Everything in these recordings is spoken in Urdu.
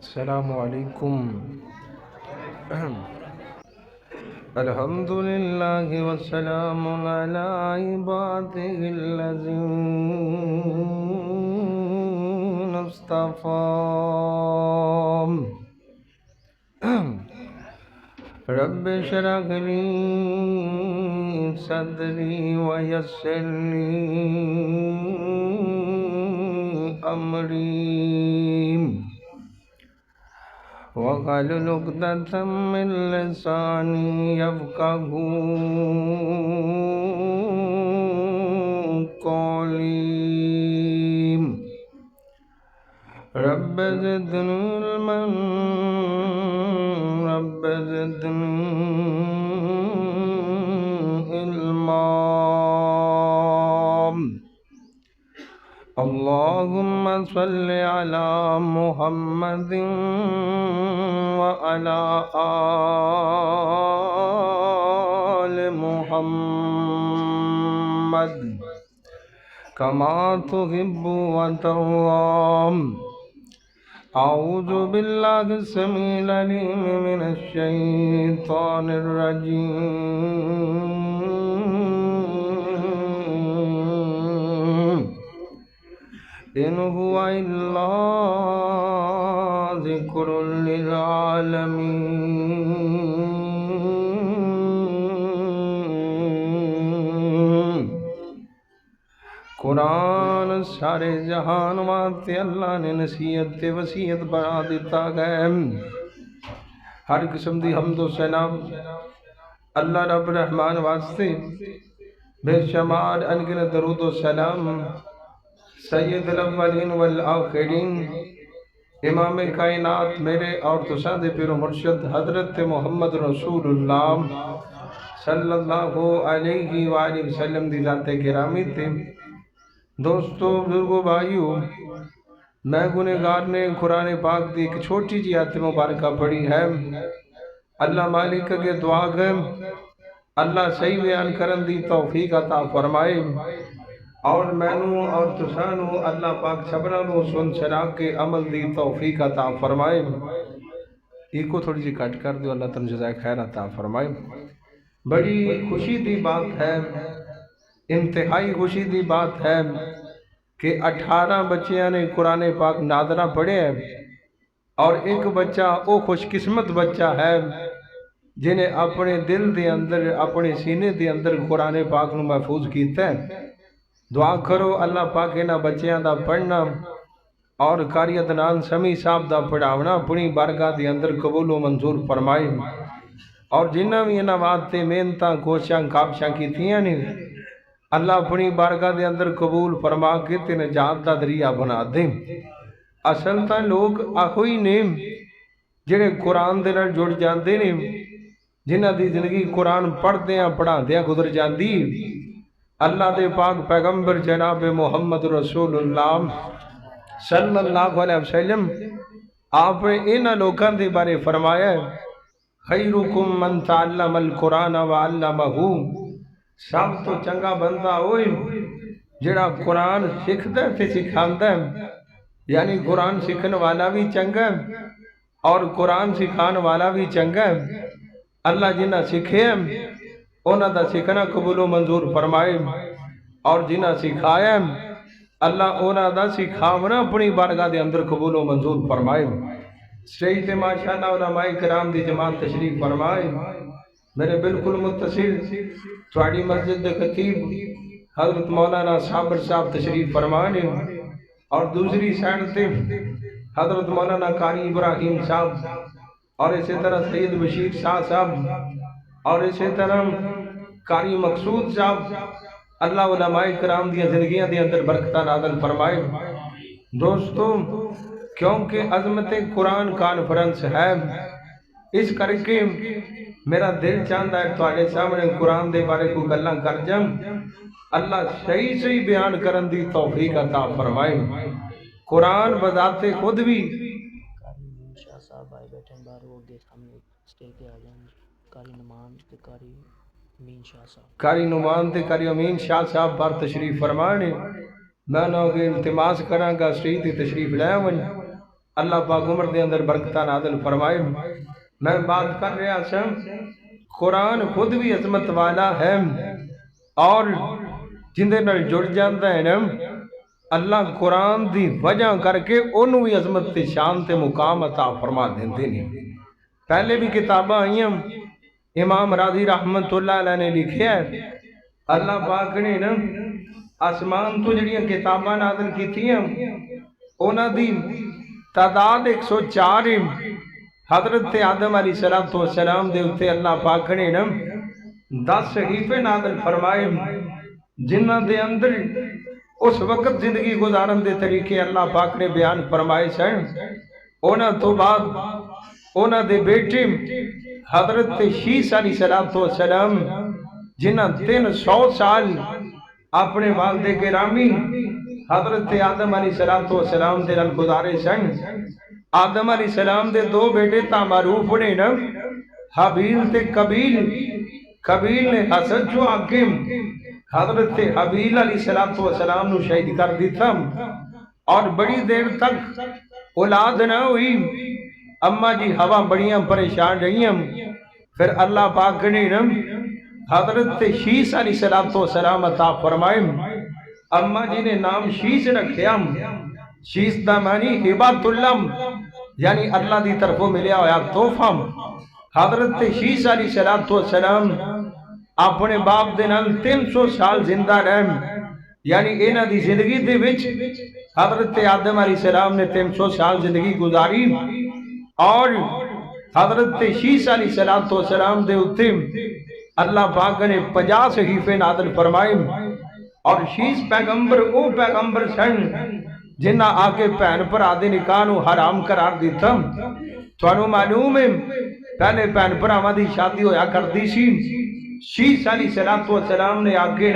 السلام علیکم۔ الحمد للہ والسلام علی عبادہ الذین اصطفی۔ رب اشرح لی صدری ویسر لی امری وَاحْلُلْ عُقْدَةً مِّن لِّسَانِي يَفْقَهُوا قَوْلِي۔ رب زدنی علما، رب زدنی علما۔ اللهم صل على محمد وعلى آل محمد كما تحب وترضى۔ أعوذ بالله السميع العليم من الشيطان الرجيم۔ إن هو إلا ذكر للعالمين۔ قرآن سارے جہان واسطے اللہ نے نصیحت تے وصیت بنا دیتا ہے۔ ہر قسم دی حمد و ثنا اللہ رب رحمان واسطے، بے شمار انگنت درود و سلام سید الاولین والآخرین، امام کائنات میرے اور تساں دے پیر و مرشد حضرت محمد رسول اللہ صلی اللہ علیہ وآلہ وسلم دی ذات گرامی تے۔ دوستو، بزرگو، بھائیو، میں گنہگار نے قرآن پاک دی ایک چھوٹی جی آیت مبارکہ پڑھی ہے۔ اللہ مالک کے دعا ہے اللہ صحیح بیان کرن دی توفیق عطا فرمائے، اور مینوں اور تسانوں اللہ پاک سبرانوں سن سنا کے عمل دی توفیق عطا فرمائے۔ ایک کو تھوڑی جی کٹ کر دیو، اللہ تم جزائے خیر عطا فرمائے۔ بڑی خوشی دی بات ہے، انتہائی خوشی دی بات ہے کہ 18 بچیاں نے قرآن پاک ناظرہ پڑھے ہیں، اور ایک بچہ او خوش قسمت بچہ ہے جنہیں اپنے دل دے اندر، اپنے سینے دے اندر قرآن پاک نو محفوظ کیتا ہے۔ دعا کرو اللہ پاک انہاں بچیاں دا پڑھنا اور قاری عدنان سمیع صاحب دا پڑھاونا اپنی بارگاہ دے اندر قبول و منظور فرمائے، اور جنہاں بھی انہاں واسطے محنتاں کوششاں کابشاں کیتیاں نے اللہ اپنی بارگاہ دے اندر قبول فرما کے تے نجات دا ذریعہ بنا دے۔ اصل تاں لوگ آہوئی نے جڑے قرآن دے نال جڑ جاندے نے، جنہاں دی زندگی قرآن پڑھدیاں پڑھاندیاں گزر جاندی۔ اللہ دے پاک پیغمبر جناب محمد رسول اللہ صلی اللہ علیہ وسلم آپ نے انہاں لوگاں دے بارے فرمایا ہے، خیرکم من تعلم القرآن وعلمہ۔ سب تو چنگا بندہ ہوئے جڑا قرآن سکھدا تے سکھاندا ہے، یعنی قرآن سکھن والا بھی چنگا ہے اور قرآن سکھان والا بھی چنگا ہے۔ اللہ جنہ سکھے ہیں انہاں دا سکھنا قبول و منظور فرمائے، اور جنہ سکھایا ہے اللہ انہاں دا سکھاونا اپنی بارگاہ دے اندر قبول و منظور فرمائے۔ سٹیج تے ماشاءاللہ علماء کرام دی جماعت تشریف فرمائے۔ میرے بالکل متصل تھوڑی مسجد دے خطیب حضرت مولانا صابر صاحب تشریف فرمانے، اور دوسری سائڈ تے حضرت مولانا قاری ابراہیم صاحب، اور اسی طرح سید بشیر شاہ صاحب، اور اسی طرح قاری مقصود صاحب۔ اللہ علماء کرام دی زندگیاں دے اندر برکتہ نازل فرمائے۔ دوستو، کیونکہ عظمت قرآن کانفرنس ہے، اس کر کے میرا دل چاہتا ہے تواڈے سامنے قرآن دے بارے کو گلاں کر جاں۔ اللہ صحیح صحیح بیان کرن دی توفیق عطا فرمائے۔ قرآن بذات خود بھی شاہ صاحب آئے بیٹھے ہیں باہر، وہ اگے سامنے سٹیج پہ آ جائیں۔ قاری نمان تے قاری امین شاہ صاحب، قاری نمان تے قاری امین شاہ صاحب پر تشریف فرمانے۔ میں نہ التماس کراں گا سٹیج تے تشریف لے آون، اللہ پاک عمر دے اندر برکتہ نازل فرمائے۔ میں بات کر رہا سا قرآن خود بھی عظمت والا ہے اور جندے نال جڑ جاندہ ہے نا اللہ قرآن دی وجہ کر کے انہوں بھی عظمت تے شان تے مقام عطا فرما دیندے نہیں۔ پہلے بھی کتاباں آئیں امام راضی رحمت اللہ علیہ نے لکھیا ہے اللہ پاک نے نا آسمان تو جڑیاں کتاباں نازل کیتی ہیں انہاں دی تعداد 104 حضرت آدم علیہ السلام دے اتے اللہ پاک نے نا 10 صحیفے نازل فرمائے جنہاں دے اندر اس وقت زندگی گزارن دے طریقے اللہ پاک نے بیان فرمائے سن۔ انہاں تو بعد انہاں دے بیٹے حضرت شیس علیہ السلام جنہاں 300 سال اپنے والد گرامی حضرت آدم علیہ السلام دے نال گزارے سن۔ آدم علیہ السلام دے 2 بیٹے تا معروف نے نا حابیل تے قابیل۔ قابیل نے حسد جو آگے حضرت حابیل علیہ السلام نو شہید کر دیتا اور بڑی دیر تک اولاد نہ ہوئی۔ اماں جی ہوا بڑیاں پریشان رہی ہیں۔ پھر اللہ پاک نے حضرت شیس علیہ السلام عطا فرمائے۔ اماں جی نے نام شیس رکھیا۔ شیس دا معنی ہبۃ اللہ یعنی اللہ دی طرفوں ملیا ہویا تحفہ۔ حضرت شیس علیہ السلام اپنے باپ دے نال 300 سال زندہ رہے یعنی انہاں دی زندگی دے وچ حضرت آدم علیہ السلام نے 300 سال زندگی گزاری اور حضرت شیس علیہ السلام دے اتے اللہ پاک نے 50 صحیفے نازل فرمائے اور شیس پیغمبر او پیغمبر سن جنہ آگے پہن پر آدھے نکاح نو حرام قرار دیتا۔ تو معلوم ہے پہلے پہن پر آمدی شادی ہویا کردی سی۔ شیس علیہ السلام نے آگے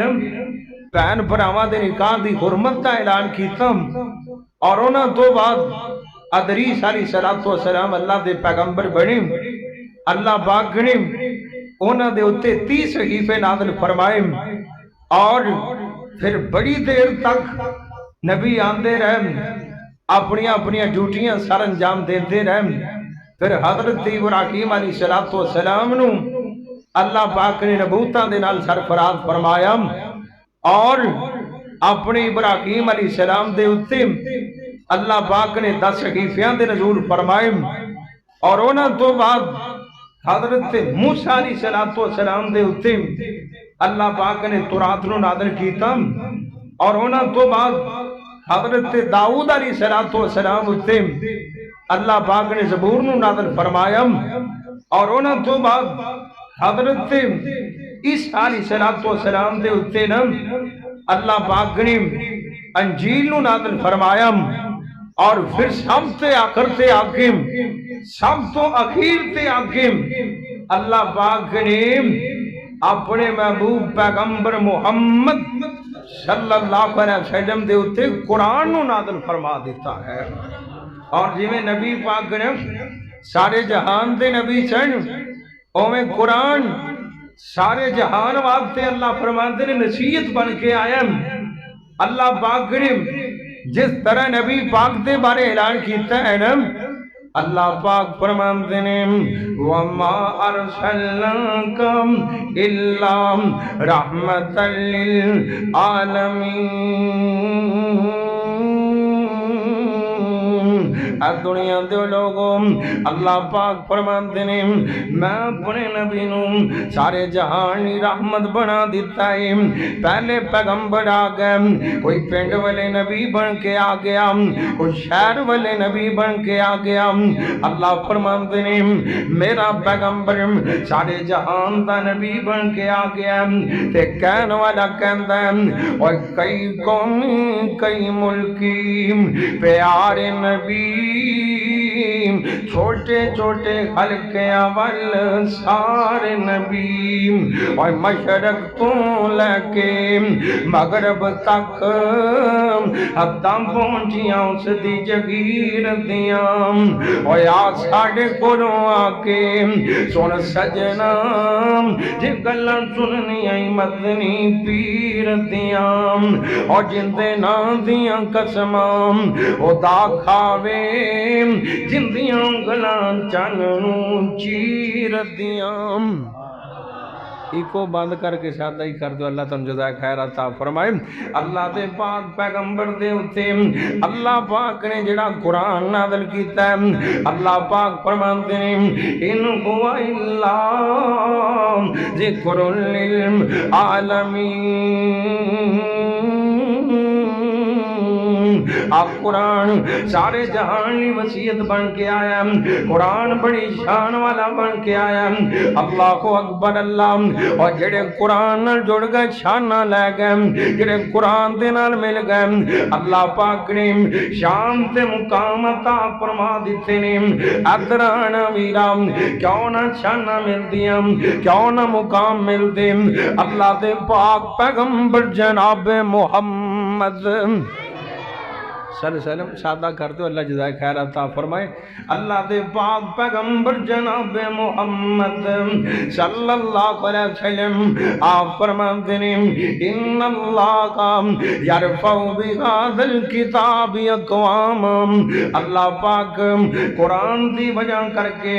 پہن پر آمدے نکاح دی حرمت کا اعلان کیتا اور انہاں تو بعد ادریس علیہ السلام اللہ دے پیغمبر بنے۔ اللہ پاک نے انہاں دے اتے 30 صحیفے نازل فرمائے اور پھر بڑی دیر تک نبی آندے رہے اپنی اپنی ڈیوٹیاں سر انجام دیتے رہے۔ پھر حضرت ابراہیم علیہ السلام نو اللہ پاک نے نبوتاں دے نال سرفراز فرمایا اور اپنے ابراہیم علیہ السلام دے اتے اللہ پاک نے 10 صحیفیاں دے نزول فرمائے اور انہاں تو بعد حضرت موسیٰ علیہ السلام دے اتے اللہ پاک نے تورات نو نازل کیتا اور انہاں تو بعد حضرت داؤد علیہ السلام اتے اللہ پاک نے زبور نو نازل فرمایا اور انہاں تو بعد حضرت عیسیٰ علیہ السلام دے اتے اللہ پاک نے انجیل نو نازل فرمایا اور پھر سب تے آخر تے آگے سب تو اخیر تے آگے اللہ پاک نے اپنے محبوب پیغمبر محمد صلی اللہ علیہ وسلم دے اتے قرآن نو نازل فرما دیتا ہے۔ اور جی میں نبی پاک نے سارے جہان دے نبی سن اویں قرآن سارے جہان واسطے اللہ فرماتے نے نصیحت بن کے آیا۔ اللہ پاک نے جس طرح نبی پاک دے بارے اعلان کیتا ہے نا اللہ پاک فرماتے نے وَمَا أَرْسَلْنَاكَ إِلَّا رَحْمَةً لِلْعَالَمِينَ۔ دنیا دے لوگوں اللہ پاک فرماتے ہیں میں اپنے نبی نو سارے جہان رحمت بنا دیتا ہے۔ پہلے پیغمبر آ گئے، کوئی پنڈ والے نبی بن کے آ گیا، کوئی شہر والے نبی بن کے آ گیا۔ اللہ فرماتے ہیں میرا پیغمبر سارے جہان دا نبی بن کے آ گیا تے کہنے والا کہندا ہے اور کئی قوم کئی ملکی پیارے نبی چھوٹے چھوٹے خلق اول سارے نبی، اور مشرق تو لے کے مغرب تک حداں پہنچیاں اس دی جگیر دیاں، اور آ ساڑے کولوں آ کے سن سجنا جے گلاں سننی آئی مدنی پیر دیاں، اور جندے نا دیاں قسماں او دا کھاوے جندیاں گلاں چننوں چیر دیاں۔ ایکو بند کر کے سادہ ہی کر دو، اللہ تم جزائے خیر عطا فرمائے۔ اللہ دے پاک پیغمبر دے اتے اللہ پاک نے جڑا قرآن نازل کیتا ہے، اللہ پاک فرماتے ہیں ان هو الا ذکر للعالمین۔ آپ قرآن سارے جہان لی وسیعت بن کے آیا، قرآن بڑی شان والا بن کے آیا۔ اللہ کو اکبر اللہ، اور جڑے قرآن نال جڑ گئے شانہ لے گئے، جڑے قرآن دے نال مل گئے، اللہ پاک نے شان تے مقام عطا فرما دیتے نے۔ ادران ویرام کیوں نہ شانہ مل دیاں، کیوں نہ مقام مل دے، اللہ دے پاک پیغمبر جناب محمد صلی اللہ علیہ وسلم سادہ کر دو، اللہ جزائے خیر عطا فرمائے۔ اللہ دے پاک پیغمبر جناب محمد صلی اللہ علیہ وسلم آپ فرماتے ہیں ان اللہ کا یرفع بہذا الکتاب اقوام، اللہ پاک قرآن دی وجہ کر کے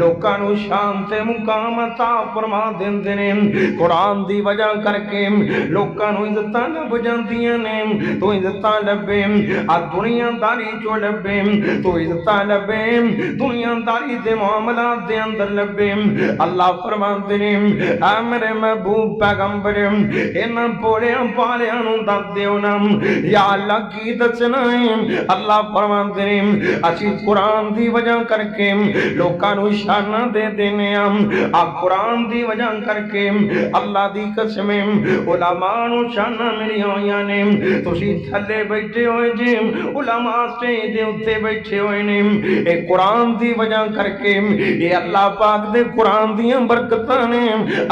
لوکاں نو شان تے مقام عطا فرما دیندے نے، قرآن دی وجہ کر کے لوکاں نو عزتاں لب جاندیاں نے، تو عزتاں لبے دنیا داری جو لبے، تو عزتاں لبے دنیا داری دے معاملات دے اندر لبے۔ اللہ فرماتے ہیں اے میرے محبوب پیغمبر انہاں پوڑیاں پالیاں نو دس دیو نا، یا اللہ کی دسنا ہے۔ اللہ فرماتے ہیں اسی قرآن دی وجہ کر کے لوکاں نو شانہ دے دینے ہم، آپ قرآن دی وجہ کر کے اللہ دی قسم علماء نو شانہ ملی ہویاں نے، تسی تھلے بیٹھے ہوئے جی، علماء سٹیج دے اتے بیٹھے ہوئے نے، اے قرآن دی وجہ کر کے اے اللہ پاک دے قرآن دیاں برکتاں نے،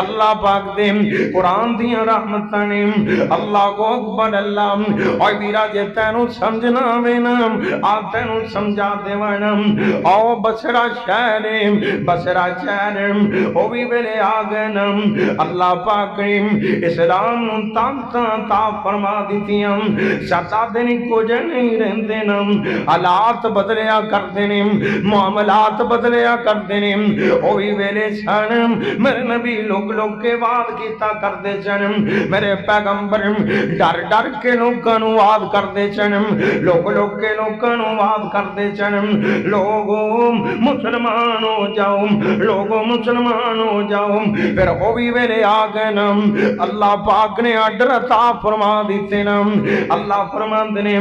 اللہ پاک دے قرآن دیاں رحمتاں نے۔ اللہ کو اکبر اللہ، اور ویرا جے تینوں سمجھنا وینا آ تینوں سمجھا دے وانا، او بسرا شہر بسرا شہر او بھی ویلے آ گئے نا، اللہ پاک نے اسلام نو طاقتاں تا فرما دیتیاں، ستا دن کو نہیں رہندے نا، حالات بدلیا کرتے نے، معاملات بدلیا کرتے نے، اوہی ویلے سن میرے نبی لوگ لوگ کے وعد کیتا کرتے سن، میرے پیغمبر ڈر ڈر کے لوگاں نو وعد کرتے سن، لوگ لوگ کے لوگاں نو وعد کرتے سن، لوگوں مسلمان ہو جاؤ، لوگوں مسلمان ہو جاؤ۔ پھر اوہی ویلے آ گئے نا، اللہ پاک نے آرڈر عطا فرما دیتے نا، اللہ فرماندے نے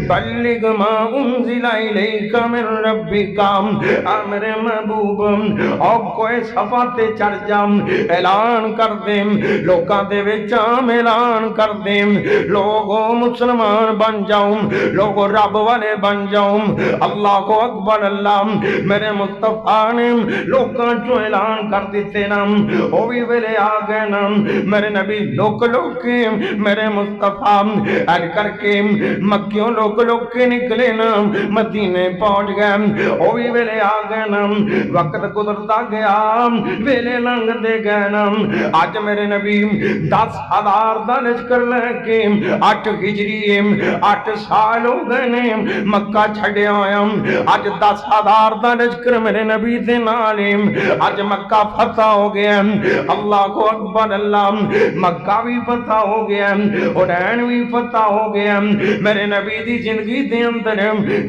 بلغ ما انزل الیک من ربک، امر محبوب او کوئی صفحہ تے چڑھ جا، اعلان کر دے لوکاں دے وچ، اعلان کر دے لوگوں مسلمان بن جاؤ، لوگوں رب والے بن جاؤ۔ اللہ کو اکبر اللہ، میرے مصطفیٰ نے لوکاں چوں اعلان کر دیتے نا، او بھی ویلے آ گئے نا، میرے نبی لوک لوک کے میرے مصطفیٰ اج کر کے مکیوں لوک لوگ کے نکلے نا، مدینے پہنچ گئے، او بھی ویلے آ گئے نا، وقت گزرتا گیا، ویلے لنگ دے گئے نا، آج میرے نبی 10,000 دا لشکر لے کے 8 ہجری 8 سال ہو گئے نے مکہ چھڑے آیا، آج 10,000 دا لشکر میرے نبی دے نالے، آج مکہ فتح ہو گیا، اللہ کو اکبر اللہ، مکہ بھی فتح ہو گیا، حنین بھی فتح ہو گیا، میرے نبی دی زندگی دے اندر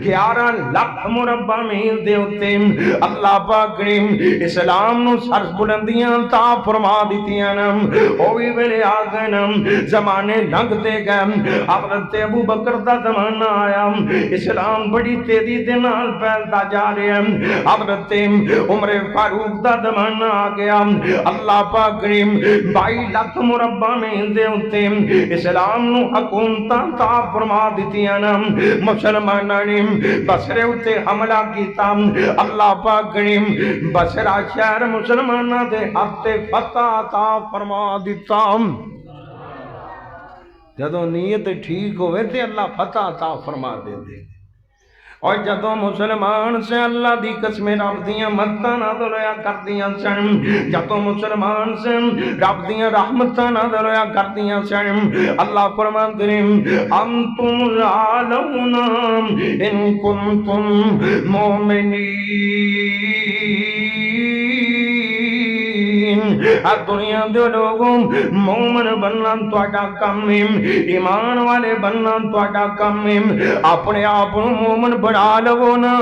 11 لاکھ مربع میل دے اتے اللہ پاک نے اسلام نو سر بلندیاں تا فرما دیتیاں نا، او بھی ویلے آ گئے نا، زمانے لنگ دے گئے، حضرت ابو بکر دا زمانہ آیا، اسلام بڑی تیزی دے نال پھیلتا جا رہا ہے، حضرت عمر فاروق دا زمانہ آ گیا، اللہ پاک نے 22 لاکھ مربع میل دے اتے اسلام نو حکومتاں تا فرما دیتیاں نا، مسلماناں نے بصرے اتے حملہ کیتا اللہ پاک نے بصرہ شہر مسلماناں دے ہاتھ تے فتح عطا فرما دیتا جدوں نیت ٹھیک ہوئے تے اللہ فتح عطا فرما دیتے اور جدوں مسلمان سے اللہ دی قسم رب دیاں مدداں نازل ہویا کردیاں سن جدوں مسلمان سے رب دیاں رحمتاں نازل ہویا کردیاں سن اللہ فرماندے نے انتم العالمون ان کنتم مومنین دنیا دے لوگوں مومن بننا تواڈا کم ہے ایمان والے بننا تواڈا کم ہے اپنے آپ مومن بنا لو نا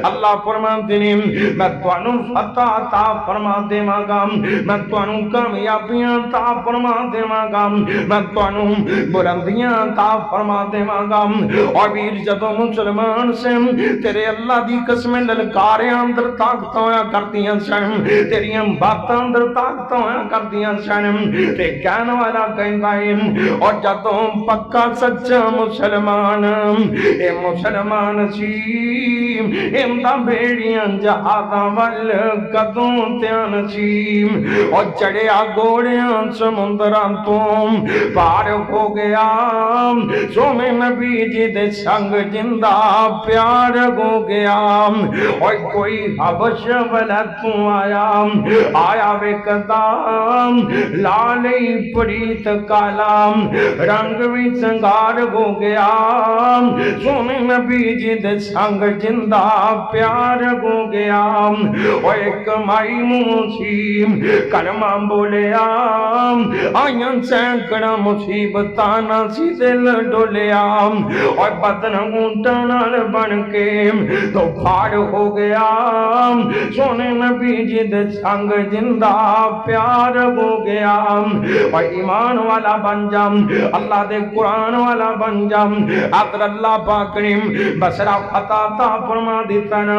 اللہ فرماندے نے میں تانوں فتح عطا فرما دیواں گا میں تانوں کامیابیاں عطا فرما دیواں گا میں تانوں بلندیاں عطا فرما دیواں گا اور ویر جدوں مسلمان سے تیرے اللہ دی قسم للکاریاں اندر طاقت ہویا کردیاں سن تیریاں باتاں اندر طاقت ہویا کردیاں سن تے کہن والا کہندا ہے اور جدوں پکا سچا مسلمان اے مسلمان سی اندا بیڑیاں جہازاں ول کدوں دھیان سی اور چڑھیا گھوڑیاں سمندراں تو پار ہو گیا سونے نبی جی دے سنگ جندہ پیار ہو گیا اور کوئی حبش والا تو آیا ویکدا لالی پریت کالا رنگ بھی سنگار ہو گیا سونے نبی جی دے سنگ جندہ پیار ہو گیا اور ایک مائی موسیم کلمہ بولیا آیاں سینکڑا مصیبتانا سی دل ڈولیا اور بدن اونٹنال بن کے تو پھاڑ ہو گیا سونے نبی جی دے سنگ جندہ پیار ہو گیا اور ایمان والا بن جام اللہ دے قرآن والا بن جام اگر اللہ پاک نے بسرا فتح تا فرما دیتا نا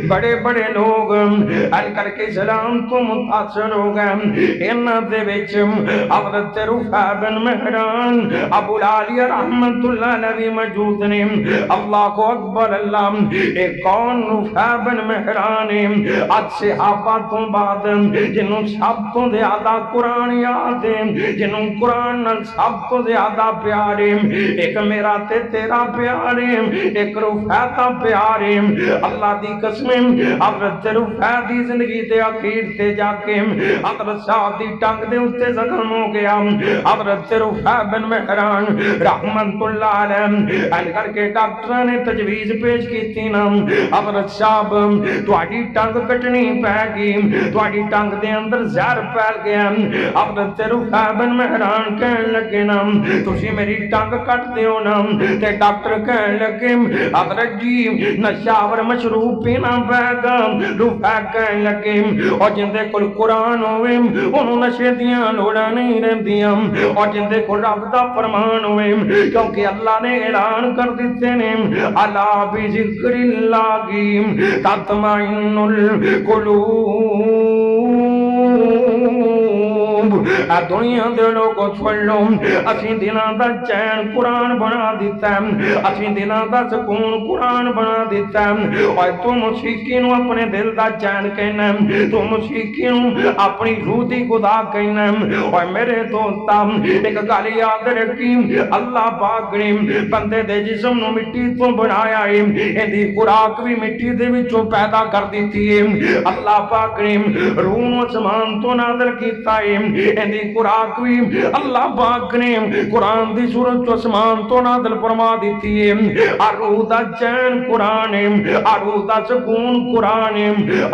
بڑے بڑے لوگ ال کر کے سلام تو متاثر ہو گئے انہ دے وچ حضرت رفع بن مہران ابو العالیہ رحمت اللہ علیہ موجود نے اللہ اکبر اللہ ایک کون رفع بن مہران آج صحابہ تو بعد جنہوں سب تو زیادہ قرآن یاد ہے جنہوں قرآن سب تو زیادہ پیارے ایک میرا تے تیرا پیارے ایک رفع تا پیارے اللہ دی قسم حضرت رفع دی زندگی دے اخیر تے جا کے حضرت صاحب دی ٹنگ دے اتے زخم ہو گیا حضرت رفع بن مہران رحمت اللہ علیہ ان کر کے ڈاکٹر نے تجویز پیش کی تھی نا حضرت صاحب تواڈی ٹنگ کٹنی پے گی تواڈی ٹنگ دے اندر زہر پھیل گیا حضرت رفع بن مہران کہن لگے نا تسی میری ٹنگ کٹ دیو نا تے ڈاکٹر کہن لگے حضرت جی نشاور مشروب پینا پے گا رفع کہن لگے اور جندے کول قرآن ہوئے انہوں نشے دیاں لوڑاں نہیں رہندیاں اور جندے کول رب دا فرمان ہوئے کیونکہ اللہ نے اعلان کر دیتے نے الا بذکر اللہ تطمئن القلوب اے دنیا دے لوگوں سن لو اسی دناں دا چین قرآن بنا دیتا ہے اسی دناں دا سکون قرآن بنا دیتا ہے اور تو موسیقی نو اپنے دل دا چین کہنا ہے تو موسیقی نو اپنی روح دی خدا کہنا ہے اور میرے دوستا ایک گل یاد رکھی اللہ پاک نے بندے دے جسم نو مٹی تو بنایا ہے ایندی خوراک بھی مٹی دے وچوں پیدا کر دیتی ہے اللہ پاک نے روح نو آسمان تو نازل کیتا ہے ایندی خوراک بھی اللہ پاک نے قرآن دی صورت تو آسمان تو نازل فرما دیتی ہے روح دا چین قرآن ہے روح دا سکون قرآن ہے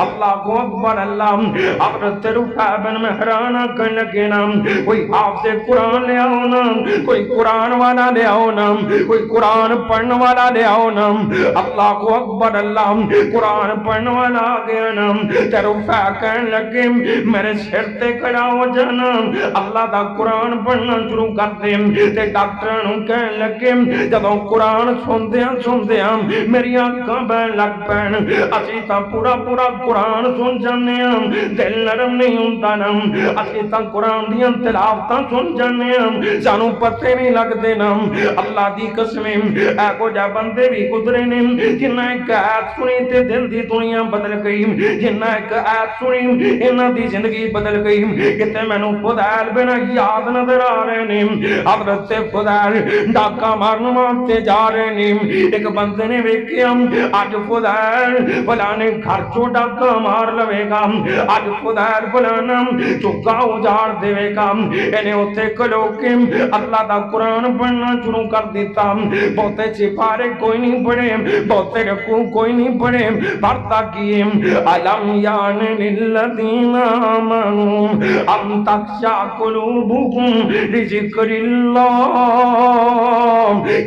اللہ کو اکبر اللہ حضرت رفع بن مہران کہنے لگے نا کوئی حافظ قرآن لے آؤ نا کوئی قرآن والا لے آؤ نا کوئی قرآن پڑھنے والا لے آؤ نا اللہ کو اکبر اللہ قرآن پڑھنے والا آ گیا نا تے رفع کہنے لگے میرے سر تے کھڑا ہو جانا اللہ دا قرآن پڑھنا شروع کر دے تے ڈاکٹراں نوں کہن لگے جدوں قرآن سندیاں میری اکھاں بہن لگ پین اسی تاں پورا قرآن سن جانے ہاں دل نرم نہیں ہوندا نا اسی تاں قرآن دیاں تلاوتاں سن جانے ہاں سانوں پتے نہیں لگدے نا اللہ دی قسم ایہو جہ بندے بھی گزرے نے جنہاں ایک آیت سنی تے دل دی دنیا بدل گئی جنہاں ایک آیت سنی انہاں دی زندگی بدل گئی کتے مینوں فضیل بن عیاض نظر آ رہے نے حضرت فضیل ڈاکا مارن واسطے جا رہے نے ایک بندے نے ویکھیا اج فضیل فلانے گھر چوں ڈاکا مار لوے گا اج فضیل فلانا چوکا اجاڑ دے گا انہیں اتنے کھلو کے اللہ دا قرآن پڑھنا شروع کر دیتا بہتے سپارے کوئی نہیں پڑھے بہتے رکوع کوئی نہیں پڑھے پڑھتا کیے علم یان للذین آمنوا ان تخشع قلوبهم لذکر اللہ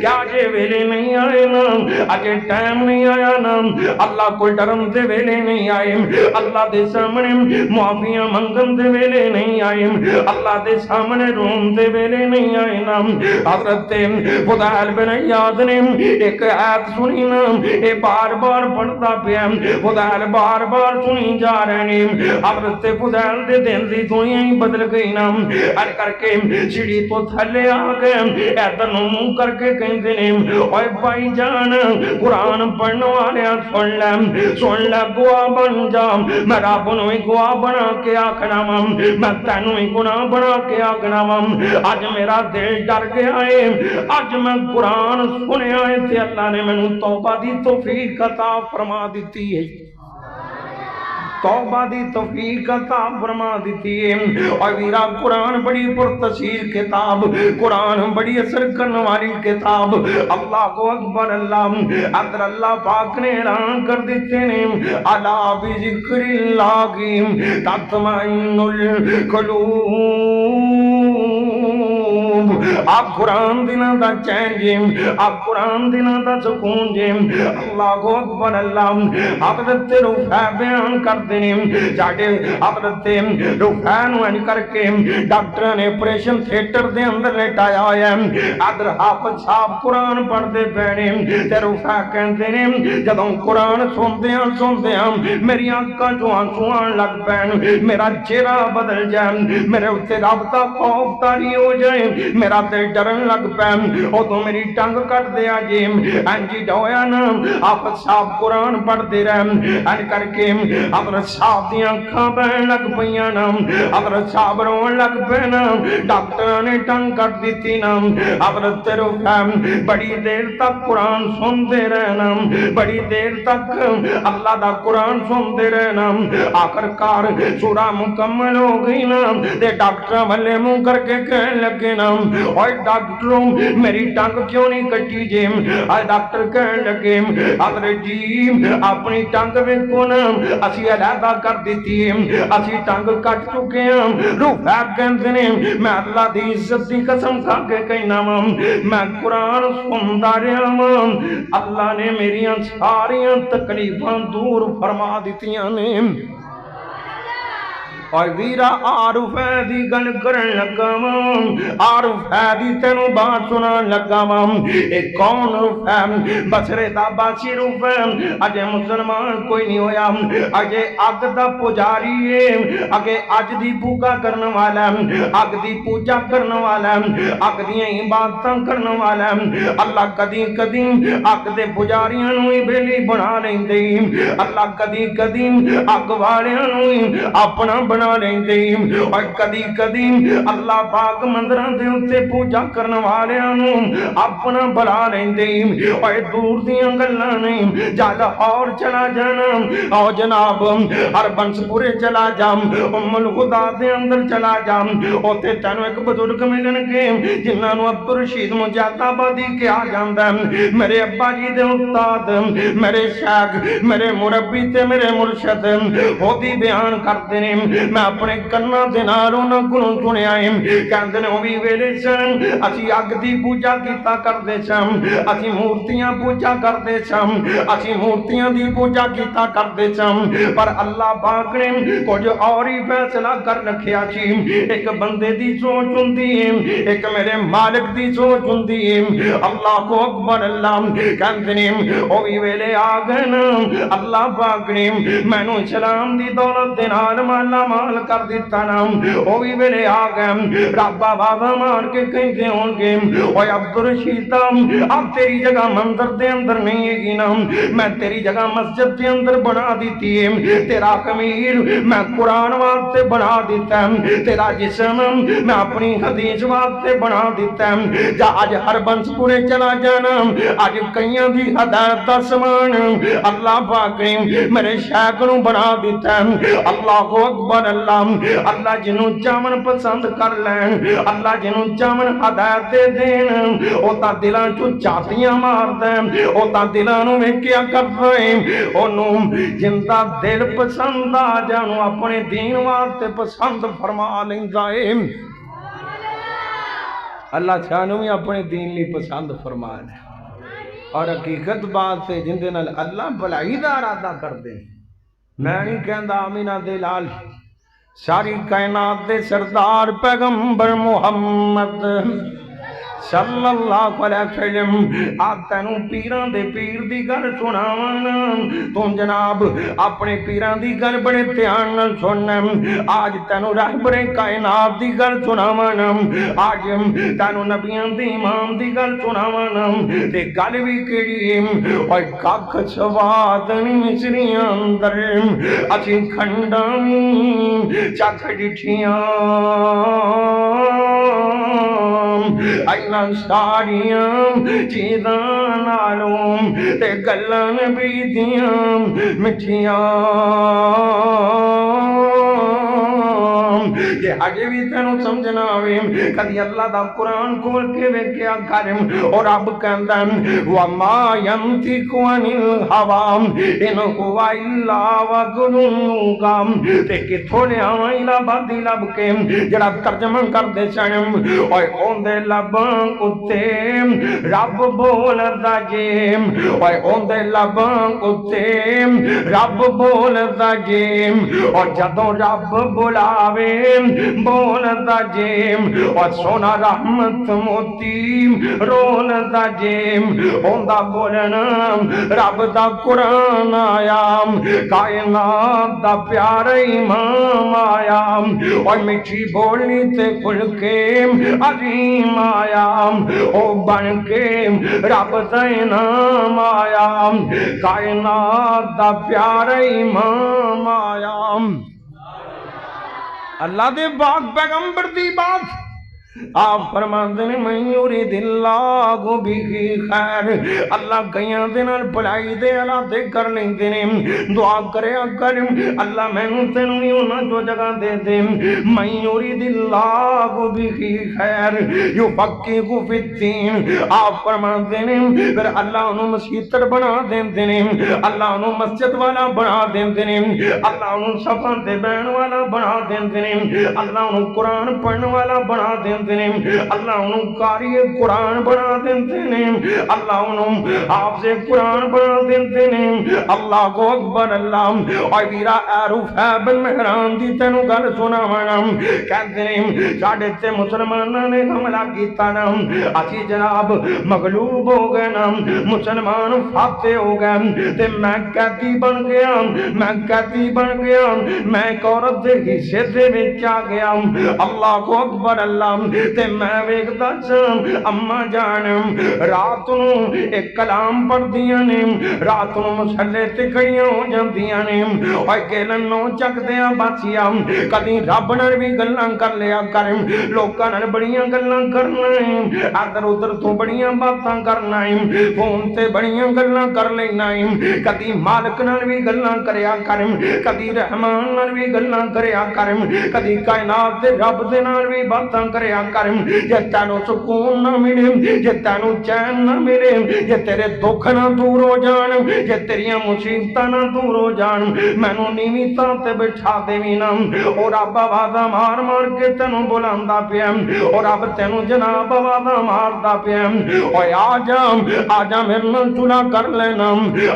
کیا جے ویلے نہیں آئے نا اجے ٹائم نہیں آیا نا اللہ کو ڈرن دے ویلے نہیں آئے اللہ دے سامنے معافیاں منگن دے ویلے نہیں آئے اللہ دے سامنے رون دے ویلے نہیں آئے نا حضرت فضیل بن عیاض نے ایک آیت سنی نا اے بار پڑھتا پیا فضیل بار سنی جا رہے نے حضرت فضیل دے دل دی دنیا ہی بدل گئی نا ار کر کے سیڑھی تو تھلے آ گئے ادھر منہ کر کے کہندے نے اوے بھائی جان قرآن پڑھنے والے سن لے گواہ بن جا میں رب نوں ہی گواہ بنا کے آکھنا وا میں تینوں ہی گناہ بنا کے آکھنا وا اج میرا دل ڈر گیا ہے اج میں قرآن سنیا ہے تے اللہ نے مینوں توبہ دی توفیق عطا فرما دیتی ہے توبہ دی توفیق عطا فرما دیتی ہے اور ویرا قرآن بڑی پرتاثیر کتاب قرآن بڑی اثر کرنے والی کتاب اللہ اکبر اندر اللہ پاک نے اعلان کر دیتے ہیں الا بذکر اللہ تطمئن القلوب آپ قرآن دینا دا چین جیم آپ قرآن دینا دا سکون جیم اللہ اکبر حضرت رفع بیان کر جاڑے حضرت رفع نوں ان کر کے ڈاکٹر نے آپریشن تھیٹر دے اندر لٹایا ہوا ہے ادھر حافظ صاحب قرآن پڑھتے پے تے رفع کہندے نے جدوں قرآن سندیاں میری آنکھاں چوں آنسو آن لگ پین میرا چہرہ بدل جائے میرے اوتے رب دا خوف طاری ہو جائے میرا دل ڈرن لگ پین ادوں میری ٹنگ کٹ دیا جی انجی ڈویا نا حافظ صاحب قرآن پڑھتے رہے ان کر کے حضرت صاحب دی اکھاں بہن لگ پیاں نا حضرت صاحب رون لگ پے نا ڈاکٹر نے ٹنگ کٹ دیتی نا حضرت رفع بڑی دیر تک قرآن سنتے رہنا بڑی دیر تک اللہ دا قرآن سنتے رہنا آخر کار سورہ مکمل ہو گئی نا دے ڈاکٹر والے منہ کر کے کہنے لگے نا اور ڈاکٹروں میری ٹنگ کیوں نہیں کٹی جی ڈاکٹر کہنے لگے حضرت جی اپنی ٹنگ ویکھو نا اسی علیحدہ کر دیتی ہے اسی ٹنگ کٹ چکے ہیں رفع کہندے نے میں اللہ دی عزت دی قسم کھا کے کہنا وا میں قرآن سندا رہا وا اللہ نے میری ساریاں تکلیفاں دور فرما دتیاں نے اور ویرا عارف دی گل کرن لگا وا عارف دی تینوں بات سنان لگا وا اے کون رفع بصرے دا باسی رفع اجے مسلمان کوئی نہیں ہویا اجے اگ دا پجاری ہے اگے اج دی پوجا کرن والا اگ دی پوجا کرن والا اگ دی عبادتاں کرن والا اللہ کدی کدی اگ دے پجاریاں نوں ہی بیلی بنا لیندے اللہ کدی کدی اگ والیاں نوں ہی اپنا بنا لیندے اور کدی کدی اللہ پاک مندراں دے اوتے پوجا کرن والیاں نوں اپنا بلا لیندے اور دور دیاں گلاں نہیں جا لاہور چلا جانا او جناب ہر بنس پورے چلا جام ام الہدا دے اندر چلا جام اوتے تینوں ایک بزرگ ملن گے جنہاں نوں عبدالرشید مجاہد آبادی کہا جاندا میرے ابا جی دے استاد میرے شیخ میرے مربی تے میرے مرشد خود ہی بیان کرتے ہیں میں اپنے کناں دے نال انہاں کولوں سنیا ہے کہندے نے او وی ویلے سن اسی اگ دی پوجا کیتا کردے سن اسی مورتیاں پوجا کردے سن اسی مورتیاں دی پوجا کیتا کردے سن پر اللہ پاک نے کچھ اور ہی فیصلہ کر رکھیا سی ایک بندے دی سوچ ہوندی ہے ایک میرے مالک دی سوچ ہوندی ہے اللہ اکبر اللہ کہندے نے او وی ویلے آ گئے نا اللہ پاک نے مینوں اسلام دی دولت دے نال مالا مال کر دیتا نا او وی ویلے آ گئے رب آواز مار کے کہندے ہون گے اوے عبدالرشید اب تیری جگہ مندر دے اندر نہیں ہے گی نا میں تیری جگہ مسجد دے اندر بنا دیتی ہے تیرا خمیر میں قرآن واسطے بنا دیتا ہے تیرا جسم میں اپنی حدیث واسطے بنا دیتا ہے جا آج ہر بنس پورے چلا جانا آج کئیاں دی ہدایت دا سامان اللہ پاک نے میرے شیخ نو بنا دیتا ہے اللہ اکبر اللہ اللہ جنوں چاون پسند کر لین اللہ جنوں چاون ہدایت دے دین او تا دلاں چوں چاٹیاں مار دین او تا دلاں نو ویکھیا کردا ہے اونوں جندا دل پسند آ جانو اپنے دین واسطے پسند فرما لیندا ہے اللہ چانو بھی اپنے دین لی پسند فرما لے اور حقیقت بات ہے جن دے نال اللہ بھلائی دا ارادہ کر دے میں نہیں کہندا آمینہ دے لال ساری کائنات دے سردار پیغمبر محمد صلی اللہ علیہ وسلم آج تینوں پیران دے پیر دی گل سناوانا تو جناب اپنے پیران دی گل بڑے دھیان نال سننا آج تینوں رہبر کائنات دی گل سناوانا آج تینوں نبیان دی امام دی گل سناوانا تے گل بھی کیڑی ہے اور کاک سواد نہیں مصریاں اندر اسی کھنڈاں چک ڈٹھیاں اینا ساریاں چیزاں نالوں تے گلان بیدیاں مٹھیاں کہ آگے بھی تینوں سمجھنا ہوئے کدی اللہ دا قرآن کھول کے ویکھیا کرم اور اب کہندا وَمَا يَنْتِقُ عَنِ الْهَوَىٰ إِنْ هُوَ إِلَّا وَحْيٌ تے کتھوں لے آواں الہبادی لب کے جڑا ترجمہ کر دے سن اوے اوندے لباں اُتے رب بولدا جے اوے اوندے لباں اُتے رب بولدا جے اور جدوں رب بلاوے بولدا جیم اور سونا رحمت موتی رولدا جیم ہوندا بولنا رب دا قرآن آیا کائنات دا پیارا امام آیا اور میٹھی بولنی تے کھل کے عظیم آیا او بن کے رب دا انعام آیا کائنات دا پیارا امام آیا اللہ دے پاک پیغمبر دی بات آپ فرماندے نے میں یرید اللہ بہ خیر اللہ کئیاں دے نال بھلائی دے ارادے کر لیندے نے دعا کریا کر اللہ مینوں تینوں ہی انہاں جو جگہ دے دے میں یرید اللہ بہ خیر یفقہہ فی الدین آپ فرماندے نے پھر اللہ انہوں مسیتر بنا دیندے نے اللہ انہوں مسجد والا بنا دیندے نے اللہ انہوں صفاں تے بہن والا بنا دیندے نے اللہ انہوں قرآن پڑھن والا بنا دیندے اللہ انہوں قاری قرآن بنا دیندے نے اللہ انہوں حافظ قرآن بنا دیندے نے اللہ کو اکبر اللہ اور ویرا عارف ہے بن مہران دی تینوں گل سناوانا کہندے نے ساڈے تے مسلماناں نے حملہ کیتا نا اسی جناب مغلوب ہو گئے نا مسلمان فاتح ہو گئے تے میں قیدی بن گیا میں قیدی بن گیا میں ایک عورت دے حصے دے وچ آ گیا اللہ کو اکبر اللہ تے میں ویکھدا سام اماں جان رات نو ایک کلام پڑھدیاں نے رات نو مسلے تے کھڑیاں ہو جاندیاں نے اوے گلن نو چکدیاں باسیاں کدی رب نال بھی گلاں کر لیا کر لوکاں نال بڑیاں گلاں کرنا ہے ادھر ادھر تو بڑیاں باتاں کرنا ہے فون تے بڑیاں گلاں کر لینا ہے کدی مالک نال بھی گلاں کریا کر کدی رحمان نال بھی گلاں کریا کر کدی کائنات دے رب دے نال بھی باتاں کریا کریا کر جے تینوں سکون نہ ملے جے تینوں چین نہ ملے جے تیرے دکھ نہ دور ہو جان جے تیریاں مصیبتاں نہ دور ہو جان مینوں نیویں تھاں تے بٹھا دیویں نا اور رب آوازاں مار مار کے تینوں بلاندا پیا اور رب تینوں جناب آوازاں ماردا پیا اوے آ جا میرے نال چلا کر لینا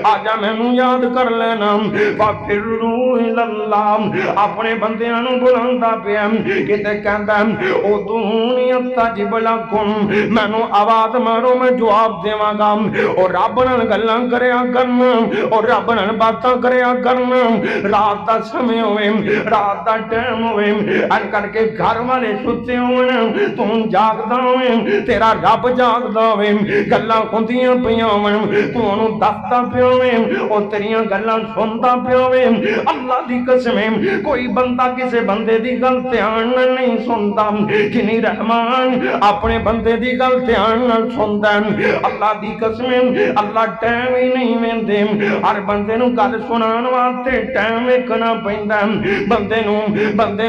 آ جا مینوں یاد کر لینا فَفِرُّوا إِلَى اللَّهِ اپنے بندیاں نوں بلاندا پیا کتے کہندا اُدعُونِی أَسْتَجِبْ لَكُمْ مینوں آواز مارو میں جواب دیواں گا اور رب نال گلاں کریا کرنا اور رب نال باتاں کریا کرنا رات دا سمے ہوئے رات دا ٹائم ہوئے ان کر کے گھر والے ستے ہون تو جاگدا ہوئے تیرا رب جاگدا ہوئے گلاں ہوندیاں پیاں ہون تو انہوں دستا پیا ہوئے اور تیریاں گلاں سنتا پیا ہوئے اللہ دی قسم کوئی بندہ کسے بندے دی گل دھیان نال نہیں سنتا جنی رحمان اپنے بندے دی گل دھیان نال سنتا اللہ دی قسم اللہ ٹائم ہی نہیں ویندے ہر بندے نوں گل سنان واسطے ٹائم ویکھنا پیندا بندے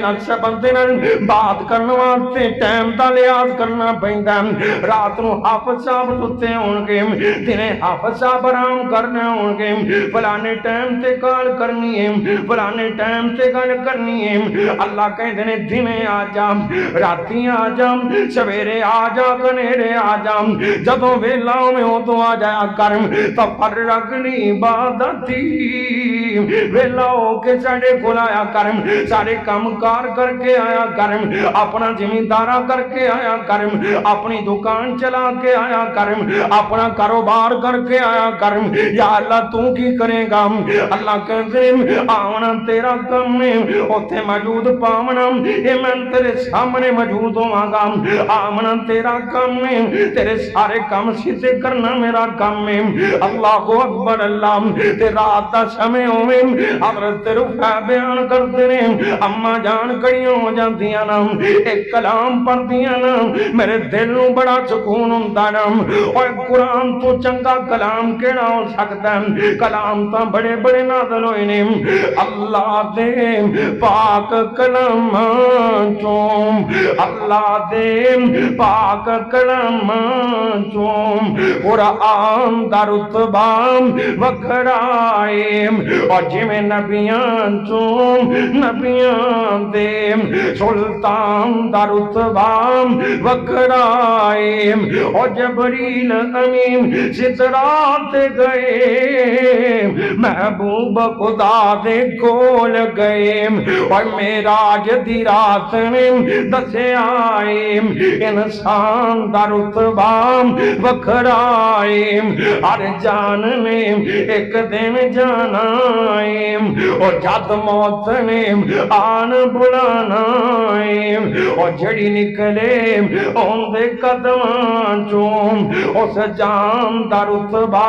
نال بات کرن واسطے ٹائم دا لحاظ کرنا پیندا رات نوں حافظ صاحب ستے ہون گے دنے حافظ صاحب آرام کرنے ہون گے فلانے ٹائم تے کال کرنی ہے فلانے ٹائم تے گل کرنی ہے اللہ کہندے نے دنے آ جا راتی آ جا سویرے آ جا کنیرے آ جا جدوں ویلا میں ادوں آ جایا کر تفرقنی عبادتی ویلا ہو کے ساڈے کول آیا کر سارے کام کار کر کے آیا کر اپنا زمیندارا کر کے آیا کر اپنی دکان چلا کے آیا کر اپنا کاروبار کر کے آیا کر یا اللہ تو کی کرے گا اللہ کہتے آونا تیرا کم ہے اوتھے موجود پاونا اے میں تیرے سامنے موجود ہوں گا آمنا تیرا کم ہے تیرے سارے کام سیدھے کرنا میرا کم ہے اللہ اکبر اللہ تے رات دا سمے ہوئے حضرت رفع بیان کرتے ہیں اما جان کڑیوں ہو جاندیاں نا ایک کلام پڑھدیاں نا میرے دل نوں بڑا سکون ہوندا نا اور قرآن تو چنگا کلام کیڑا ہو سکتا ہے کلام تا بڑے بڑے نازل ہوئے نے اللہ دے پاک کلام چوم اللہ دے پاک کلام چوم قرآن دا رتبہ وکھرائے اور جویں نبیاں چوم نبیاں دے سلطان دا رتبہ وکھرائے اور جبریل امین سدرات گئے محبوب خدا دے کول گئے اور معراج دی رات میں دسے آئے انسان دا رتبہ وکھرائے ہر جان نے ایک دن جانا ہے اور جد موت نے آن بلانا ہے اور جڑی نکلے اون دے قدمان چوم اس جان دا رتبہ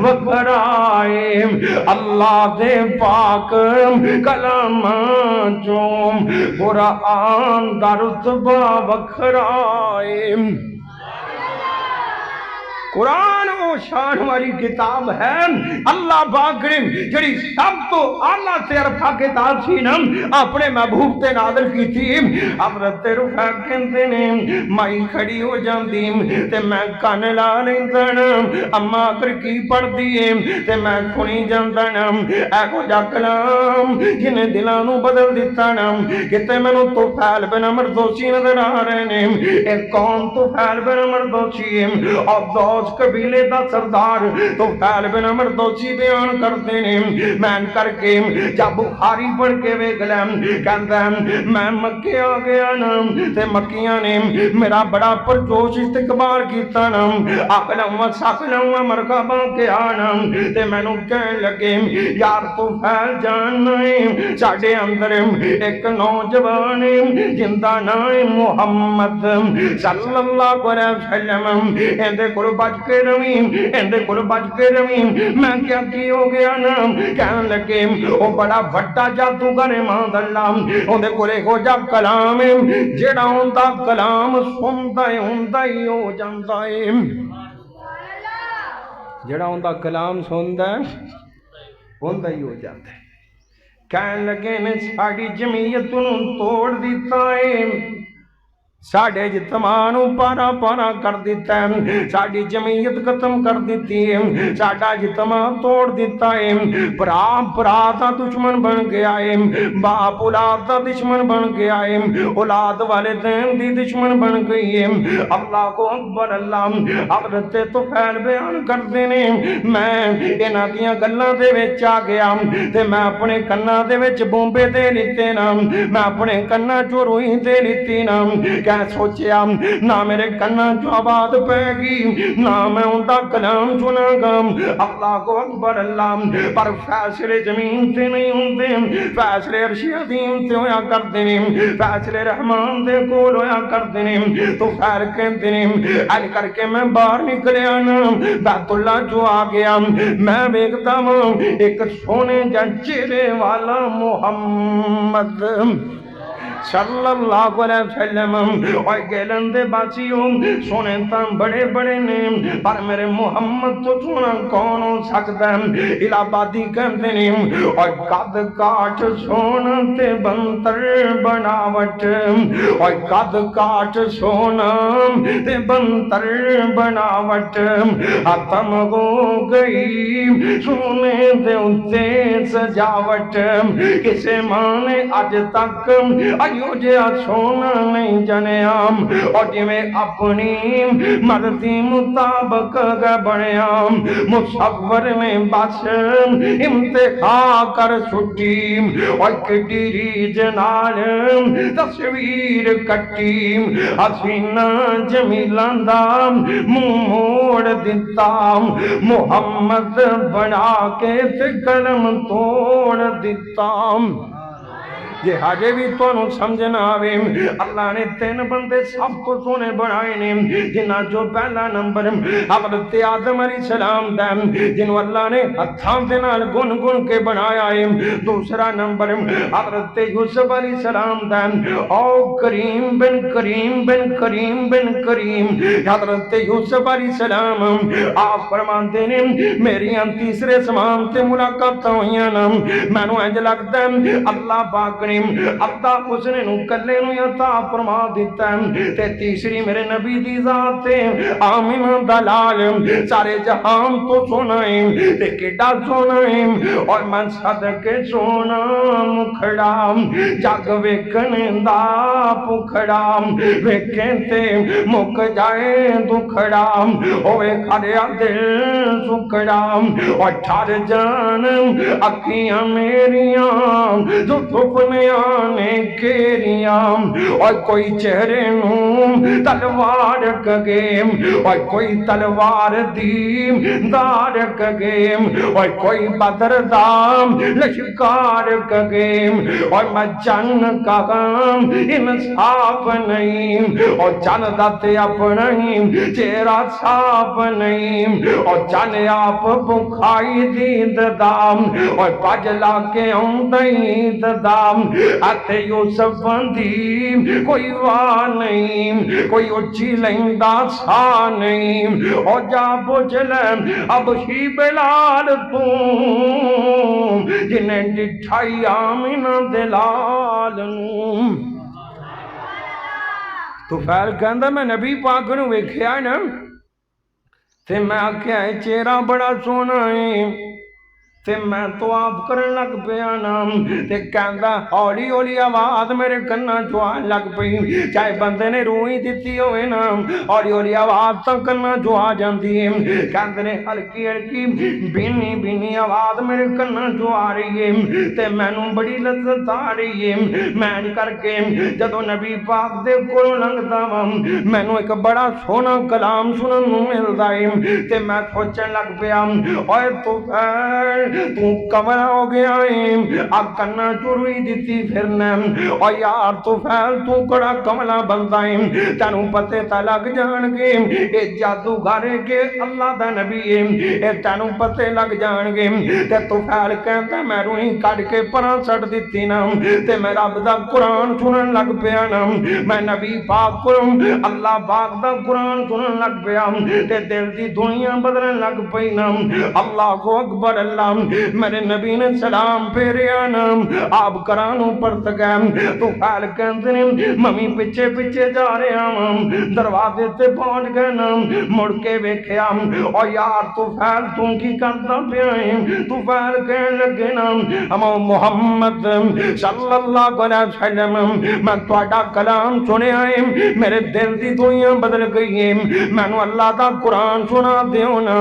وکھرائے اللہ دے پاک کلام چوم قرآن دا رتبہ وکھرائے قرآن و شان والی کتاب ہے اللہ پاک نے جڑی سب تو اعلیٰ سے عرفہ کتاب سی نا اپنے محبوب تے نازل کی تھی حضرت رفع کہندے نے مائی کھڑی ہو جاندی تے میں کان لا لیندا نا اما اگر کی پڑھدی ہے تے میں سنی جاندا نا ایہو جا کلام جن دلاں نوں بدل دتا نا کتے مینوں طفیل بن عمر دوسی نظر آ رہے نے اے کون طفیل بن عمر دوسی ہے اور قبیلے دا سردار تو طفیل بن عمر دوسی بیان کرتے ہیں میں کر کے جب بخاری پڑھ کے ویکھ لم کہندا میں مکے آ گیا نا تے مکیاں نے میرا بڑا پرجوش استقبال کیتا نا اقلم و سقلم و مرحبا کیا نا تے مینوں کہن لگے یار طفیل جان ہے ساڈے اندر ایک نوجوان جندا نام محمد صلی اللہ علیہ وسلم اندے کول بچ کے رویم اندے کول بچ کے رویم میں کیا کی ہو گیا نا کہن لگے او بڑا بڑا جادوگر ماذ اللہ اندے کولے ہو جا کلام جڑا ہوندا کلام سندا ہی ہو جاندا ہے جڑا ہوندا کلام سندا ہوندا ہی ہو جاندا ہے کہن لگے نے ساڈی جمعیت نوں توڑ دتا ہے ساڈے اجتماع نوں پارا پارا کر دیتا ہے، ساڈی جمعیت ختم کر دیتی ہے، ساڈا اجتماع توڑ دیتا ہے، بھرا بھرا دا دشمن بن گیا ہے، باپ اولاد دا دشمن بن گیا ہے، اولاد والدین دی دشمن بن گئی ہے۔ اللہ کو اکبر اللہ۔ حضرت طفیل بیان کردے نے میں انہاں دیاں گلاں دے وچ آ گیا تے میں اپنے کناں دے وچ بومبے دے لیتے نا، میں اپنے کناں چوں روئی دے لیتی نا، کیا سوچیا نہ میرے کناں چوں آواز پے گی نہ میں اوندا کلام سنا گا۔ اللہ کو اکبر اللہ۔ پر فیصلے زمین تے نہیں ہوندے، فیصلے عرش عظیم تے ہویا کردے نے، فیصلے رحمان دے کول ہویا کردے نے۔ تو خیر کہندے نے ایل کر کے میں باہر نکلیا نا، بیت اللہ جو آ گیا، میں ویکھدا ہاں ایک سونے جا چہرے والا محمد صلی اللہ علیہ وسلم۔ اور گیلن دے باسیوں سونے تاں بڑے بڑے نے، پر میرے محمد تو سونا کون ہو سکتا ہے؟ الہابادی کہندے نے اور قد کاٹ سونا تے بنتر بناوٹ، اور قد کاٹ سونا تے بنتر بناوٹ، ختم ہو گئی سونے دے اُتے سجاوٹ، کسے ماں نے اج تک ایو جہا سونا نہیں جنیا، اور جی میں اپنی مرضی مطابق بنیا، مصور نے بس انتخاب کر سٹی، اور کڈی ریج نال تصویر کٹی، حسینہ جمیلاں دا منہ موڑ دتا، محمد بنا کے تے قلم توڑ دتا۔ یہ حاجے بھی تو انہوں سمجھنا آوے، اللہ نے 3 بندے سب کو سونے بنائے نے، جنہاں جو پہلا نمبر حضرت آدم علیہ السلام دا، جنہوں اللہ نے ہتھاں دے نال گن گن کے بنایا ہے۔ دوسرا نمبر حضرت یوسف علیہ السلام دا، او کریم بن کریم بن کریم بن کریم، حضرت یوسف علیہ السلام آپ فرماندے نے میریاں تیسرے سمان تے ملاقات ہوئیاں نا، میں نو انج لگدا ہے اللہ پاک نے اللہ حسن نو کلے نو عطا فرما دیتا ہے۔ تے تیسری میرے نبی دی ذات آمنہ دلال، سارے جہان تو سونا ہے تے کیڈا سونا ہے، اور من صدقے سونا مکھڑا، جگ ویکن دا پکھڑا، ویکن تے مک جائے دکھڑا، ہوئے کھڑیا دل سکڑا، اور ٹھر جان اکھیاں میریاں جو سپنے آنے کیریاں، اور کوئی چہرے نو تلوار کگے، اور کوئی تلوار دی دار کگے، اور کوئی بدر دام لشکار کگے، اور میں جن کا غم انصاف نہیں، اور جن داتے اپنا ہی چہرہ صاف نہیں، اور جن آپ بکھائی دید دام، اور پجلا کے دید دام، اتے یوسف بندی کوئی واہ نہیں، کوئی اچھی لہندہ سا نہیں، اور جا بجلے اب ہی بلال تو جنہیں ڈٹھائی آمنہ دلال نو۔ تو فیل کہندہ میں نبی پاک نو ویکھیا نا تے میں آکھیا ہے چہرہ بڑا سونا ہے، تے میں تو آپ کرن لگ پیا نا، تے کہندہ ہولی ہولی آواز میرے کناں چوں آن لگ پئی، چاہے بندے نے روئی دتی ہوئے نا، ہولی ہولی آواز تاں کناں چوں آ جاندی ہے، کہندے نے ہلکی ہلکی بینی بینی آواز میرے کناں چوں آ رہی ہے، تے مینوں بڑی لذت آ رہی ہے، میں کر کے جدوں نبی پاک دے کولوں لنگدا واں مینوں ایک بڑا سونا کلام سنن نوں ملدا ہے، تے میں سوچن لگ پیا اوئے تو کمرہ ہو گیا ہے، اب کناں چوروئی دیتی پھرنا، اور یار تو فیل تو کڑا کملہ بندہ ہے، تینوں پتے تا لگ جان گے اے جادوگارے کے اللہ دا نبی ہے، اے تینوں پتے لگ جان گے، تے تو فیل کہتا میں روئی کٹ کے پران سٹ دیتی نا، تے میں رب دا قرآن سنن لگ پیا نا، میں نبی پاک کروں اللہ پاک دا قرآن سنن لگ پیا، تے دل دی دنیا بدلن لگ پئی نا۔ اللہ کو اکبر اللہ۔ میرے نبی نے سلام پھیریا نا آپ کرانوں پرت گئے تو خیال کہندے نے ممی پیچھے پیچھے جا رہا ہوں دروازے تے پہنچ گئے نا مڑ کے ویکھیا او یار تو فیل تو کی کرتا پیا ہے تو فیل کہن لگے نا محمد صلی اللہ علیہ وسلم میں تہاڈا کلام سنیا ہے میرے دل دی دنیا بدل گئی ہے مینوں اللہ دا قرآن سنا دیو نا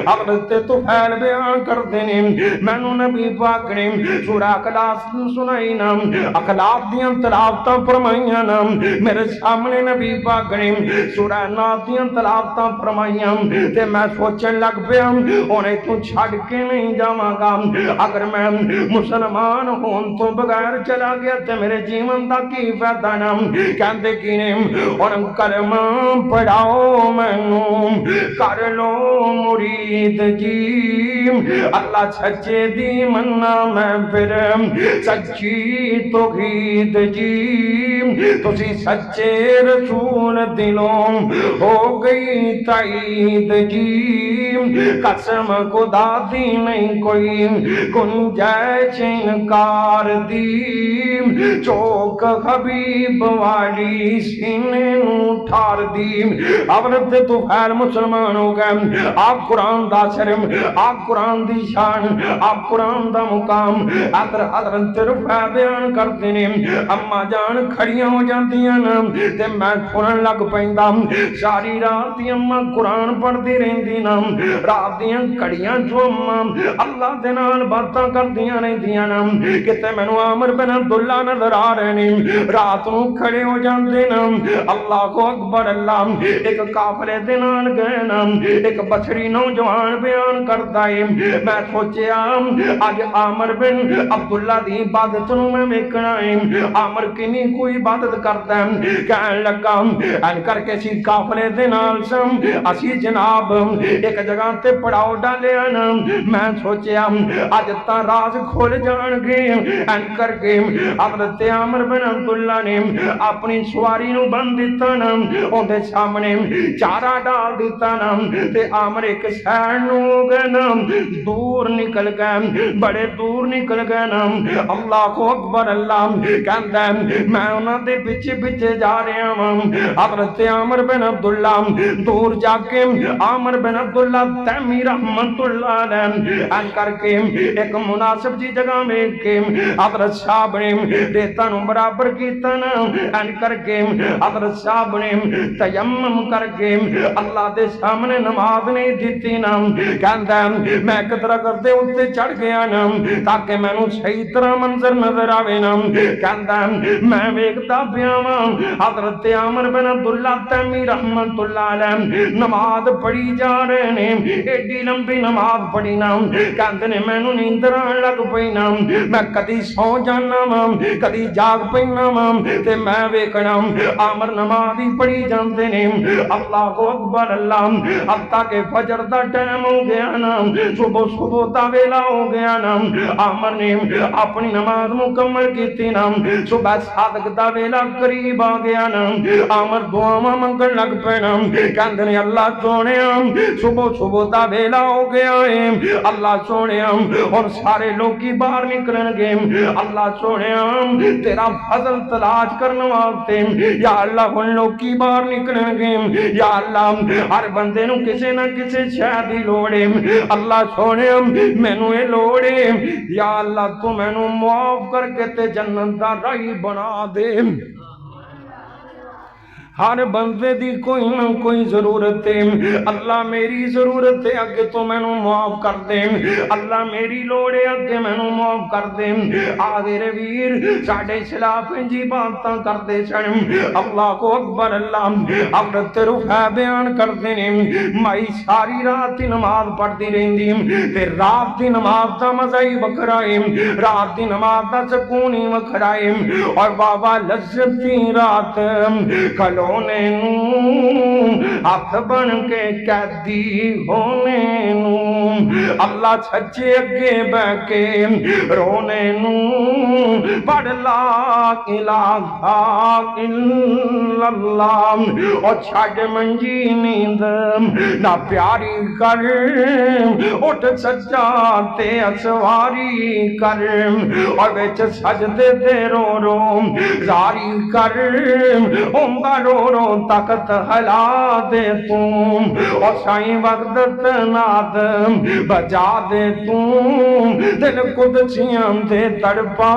حضرت تو فیل بیان کر دینے مینوں نبی پاک نے سورہ اخلاص سنائی نا اخلاق دیاں تلاوتاں فرمائیاں نا میرے سامنے نبی پاک نے سورہ ناس دیاں تلاوتاں فرمائیاں تے میں سوچن لگ پیا انہیں تو چھڑ کے نہیں جاواں گا اگر میں مسلمان ہون تو بغیر چلا گیا تے میرے جیون دا کی فائدہ نا کہندے کی نے اور کلمہ پڑھاؤ مینوں کر لو مرید جی اللہ سچے دی مننا میں پھر سچی توحید جی تسی سچے رسول دلوں ہو گئی تائید جی قسم خدا دی نہیں کوئی گنجائش انکار دی چوک حبیب والی سینے نو ٹھار دی عورت تو خیر مسلمان ہو گئے آپ قرآن دا شرم آپ قرآن دی شان آپ قرآن دا مقام حضرت رفع بیان کرتے ہیں اما جان کھڑیاں ہو جاتی ہیں تے میں سنن لگ پیندا ساری رات دی اما قرآن پڑھدی رہندی نا رات دیاں کھڑیاں جو اما اللہ دے نال باتاں کردیاں رہندیاں نا کتے مینوں عامر بن عبداللہ نظر آ رہے نے رات نوں کھڑے ہو جاندے نا اللہ اکبر اللہ ایک قافلے دے نال گئے نا ایک بچری نوجوان بیان کرتا ہے میں سوچیا اج عامر بن عبداللہ دی عبادت نوں میں ویکھنا ہے عامر کنی کوئی عبادت کرتا ہے کہن لگا ان کر کے سی قافلے دے نال سم اسی جناب ایک جگہ تے پڑاؤ ڈالیا نا میں سوچیا اج تا راز کھول جان گے ان کر کے حضرت عامر بن عبداللہ نے اپنی سواری نو بند دیتا نا اون دے سامنے چارہ ڈال دیتا نا تے عامر ایک سائڈ نو ہو گئے نا دور نکل گئے بڑے دور نکل گئے نا اللہ اکبر اللہ کہندا میں انہاں دے پیچھے پیچھے جا رہا ہوں حضرت عامر بن عبداللہ دور جا کے عامر بن عبداللہ تیمی رحمت اللہ علیہ ان کر کے ایک مناسب جی جگہ میں کے حضرت صاحب نے ریتا نو برابر کیتا نا ان کر کے حضرت صاحب نے تیمم کر کے اللہ دے سامنے نماز نہیں دیتی نا کہندا میں قدرہ کرتے اتے چڑھ گیا نا تاکہ میں نو صحیح طرح منظر نظر آوے نا کہندا میں ویکھتا پیا واں حضرت عامر بن عبداللہ تیمی رحمت اللہ علیہ نماز پڑھی جا رہے نے ایڈی لمبی نماز پڑھی نا کہندے نے مینوں نیندر آن لگ پئی نا میں کدی سو جانا واں کدی جاگ پینا واں تے میں ویکھنا عامر نماز ہی پڑھی جاندے نے اللہ اکبر اللہ حتیٰ کہ فجر دا ٹائم ہو گیا نا صبح دا ویلا ہو گیا نا عامر نے اپنی نماز مکمل کیتی نا صبح صادق دا ویلا قریب آ گیا نا عامر دعاواں منگن لگ پے نا کہندے نے اللہ سونیا صبح دا ویلا ہو گیا ہے اللہ سونیا اور سارے لوگ باہر نکلن گے اللہ سونیا تیرا فضل تلاش کرنے واسطے یا اللہ ان لوگ باہر نکلن گے یا اللہ ہر بندے نو کسے نہ کسے شے دی لوڑ ہے اللہ سونیا مینوں اے لوڑ ہے یا اللہ تو مینوں معاف کر کے تے جنت دا راہی بنا دے ہر بندے دی کوئی نہ کوئی ضرورت ہے اللہ میری ضرورت ہے اگے تو میں نو معاف کر دے اللہ میری لوڑ ہے اگے میں نو معاف کر دے آدھے ویر ساڑھے خلاف جی باتاں کر دے سن اللہ کو اکبر اللہ حضرت رفع بیان کر دے مائی ساری رات دی نماز پڑھ دی رہندی تے رات دی نماز دا مزہ ہی وکھرا ہے رات دی نماز دا سکون ہی وکھرا ہے اور بابا لذت دی رات کھلو رونے نوں ہاتھ بن کے قیدی ہونے نوں اللہ سچے اگے بہ کے رونے نوں پڑھ لا الہ الا اللہ اور چھڈ منجی نیند نہ پیاری کر اٹھ سجا تے اسواری کر اور وچ سجدے تے رو رو زاری کر ہوندا رو رو طاقت ہلا دے توں اور سائیں وقت ناد بجا دے توں دل قدسیاں دے تڑپا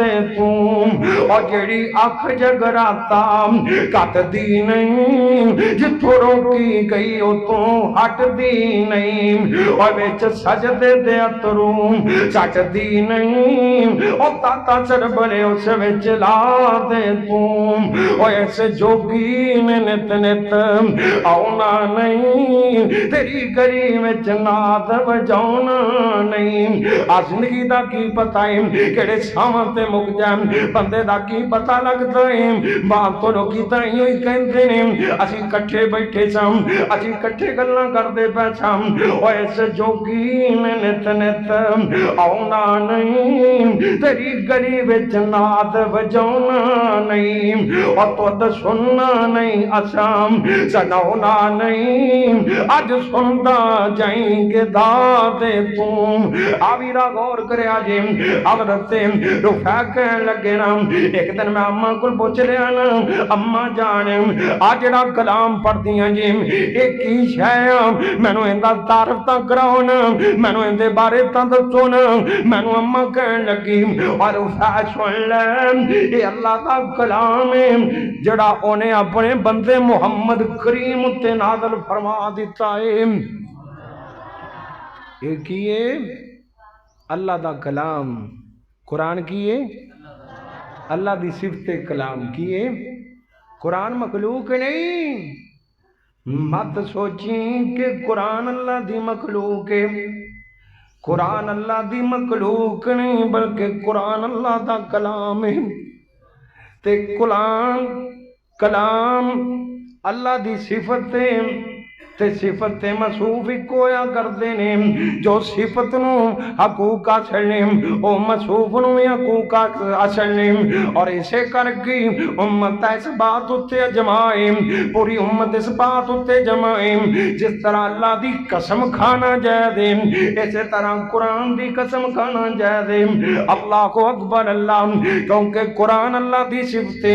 دے توں اور جڑی اکھ جگراتا کٹ دی نہیں جتھوں روکی گئی اتوں ہٹ دی نہیں اور وچ سجدے دے اتروں چٹ دی نہیں اور تاتا چربلے اس وچ لا دے توں اور ایسے جوگی نے نت نت آؤنا نہیں تیری گری وچ ناد بجاؤنا نہیں آ زندگی دا کی پتہ ہے کیڑے ساواں تے مک جائیں بندے دا کی پتہ لگدا ہے بات تو لوکی تاں ہی کہندے نے اسی کٹھے بیٹھے ساں اسی کٹھے گلاں کردے پے ساں او ایسے جوگی نے نت نت آؤنا نہیں تیری گلی وچ ناد بجاؤنا نہیں اور تو سننا نہیں اسام سناؤنا نہیں اج سندا جائیں گے دادے توں آویرا غور کرے آجے حضرت رفع کہن لگے نا ایک دن میں اماں کل پوچھ لیا نا اماں جانے آج جڑا کلام پڑھ دیاں جی ایک ہی شے میں نو اندہ تعارف تا کراؤ نا میں نو اندے بارے تا دسو نا میں نو اماں کہن لگی اور رفع سن لے یہ اللہ دا کلام ہے جڑا انہیں اپنے بندے محمد کریم تے نازل فرما دیتا ہے یہ کیے اللہ دا کلام قرآن کیے اللہ دی صفت کلام کیے قرآن مخلوق نہیں مت سوچیں کہ قرآن اللہ دی مخلوق ہے قرآن اللہ دی مخلوق نہیں بلکہ قرآن اللہ دا کلام ہے تے کلام اللہ دی صفت ہے تے صفت موصوف کویا کردے نے جو صفت نو حقوق اصل نے او موصوف نو بھی حقوق اصل نے اور اسے کر کے امت اس بات اتے جمائے پوری امت اس بات اتے جمائے جس طرح اللہ دی قسم کھانا جائے دے اسی طرح قرآن دی قسم کھانا جائے دے اللہ کو اکبر اللہ کیونکہ قرآن اللہ دی صفت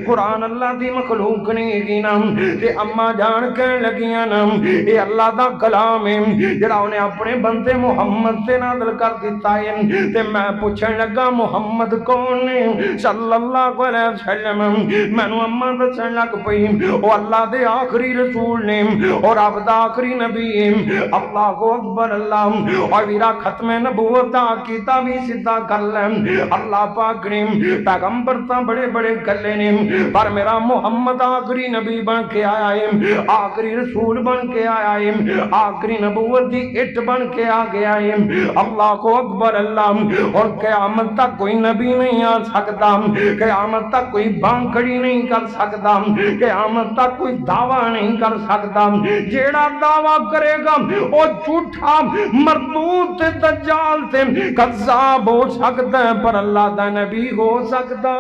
قرآن اللہ دی مخلوق نہیں گی نا تے اماں جان کہن لگیاں نا یہ اللہ دا کلام ہے جڑا انہیں اپنے بندے محمد سے نازل کر دیتا ہے تے میں پوچھن لگا محمد کون ہے صلی اللہ علیہ وسلم میں نو اماں دسن لگ پئی او اللہ دے آخری رسول نے اور آپ دا آخری نبی ہے اللہ کو اکبر اللہ اور ویرا ختم نبوت دا کیتا بھی سیدھا کر لیں اللہ پاک نے پیغمبر تا بڑے بڑے گلے نے پر میرا محمد آخری نبی بن کے آیا ہے آخری رسول بن کے آیا ہے آخری نبوت دی اٹ بن کے آ گیا ہے اللہ کو اکبر اللہ اور قیامت تک کوئی نبی نہیں آ سکتا قیامت تک کوئی بانکڑی نہیں کر سکتا قیامت تک کوئی دعویٰ نہیں کر سکتا جیڑا دعویٰ کرے گا وہ جھوٹا مردود دجال تے کذاب ہو سکتا ہے پر اللہ دا نبی ہو سکتا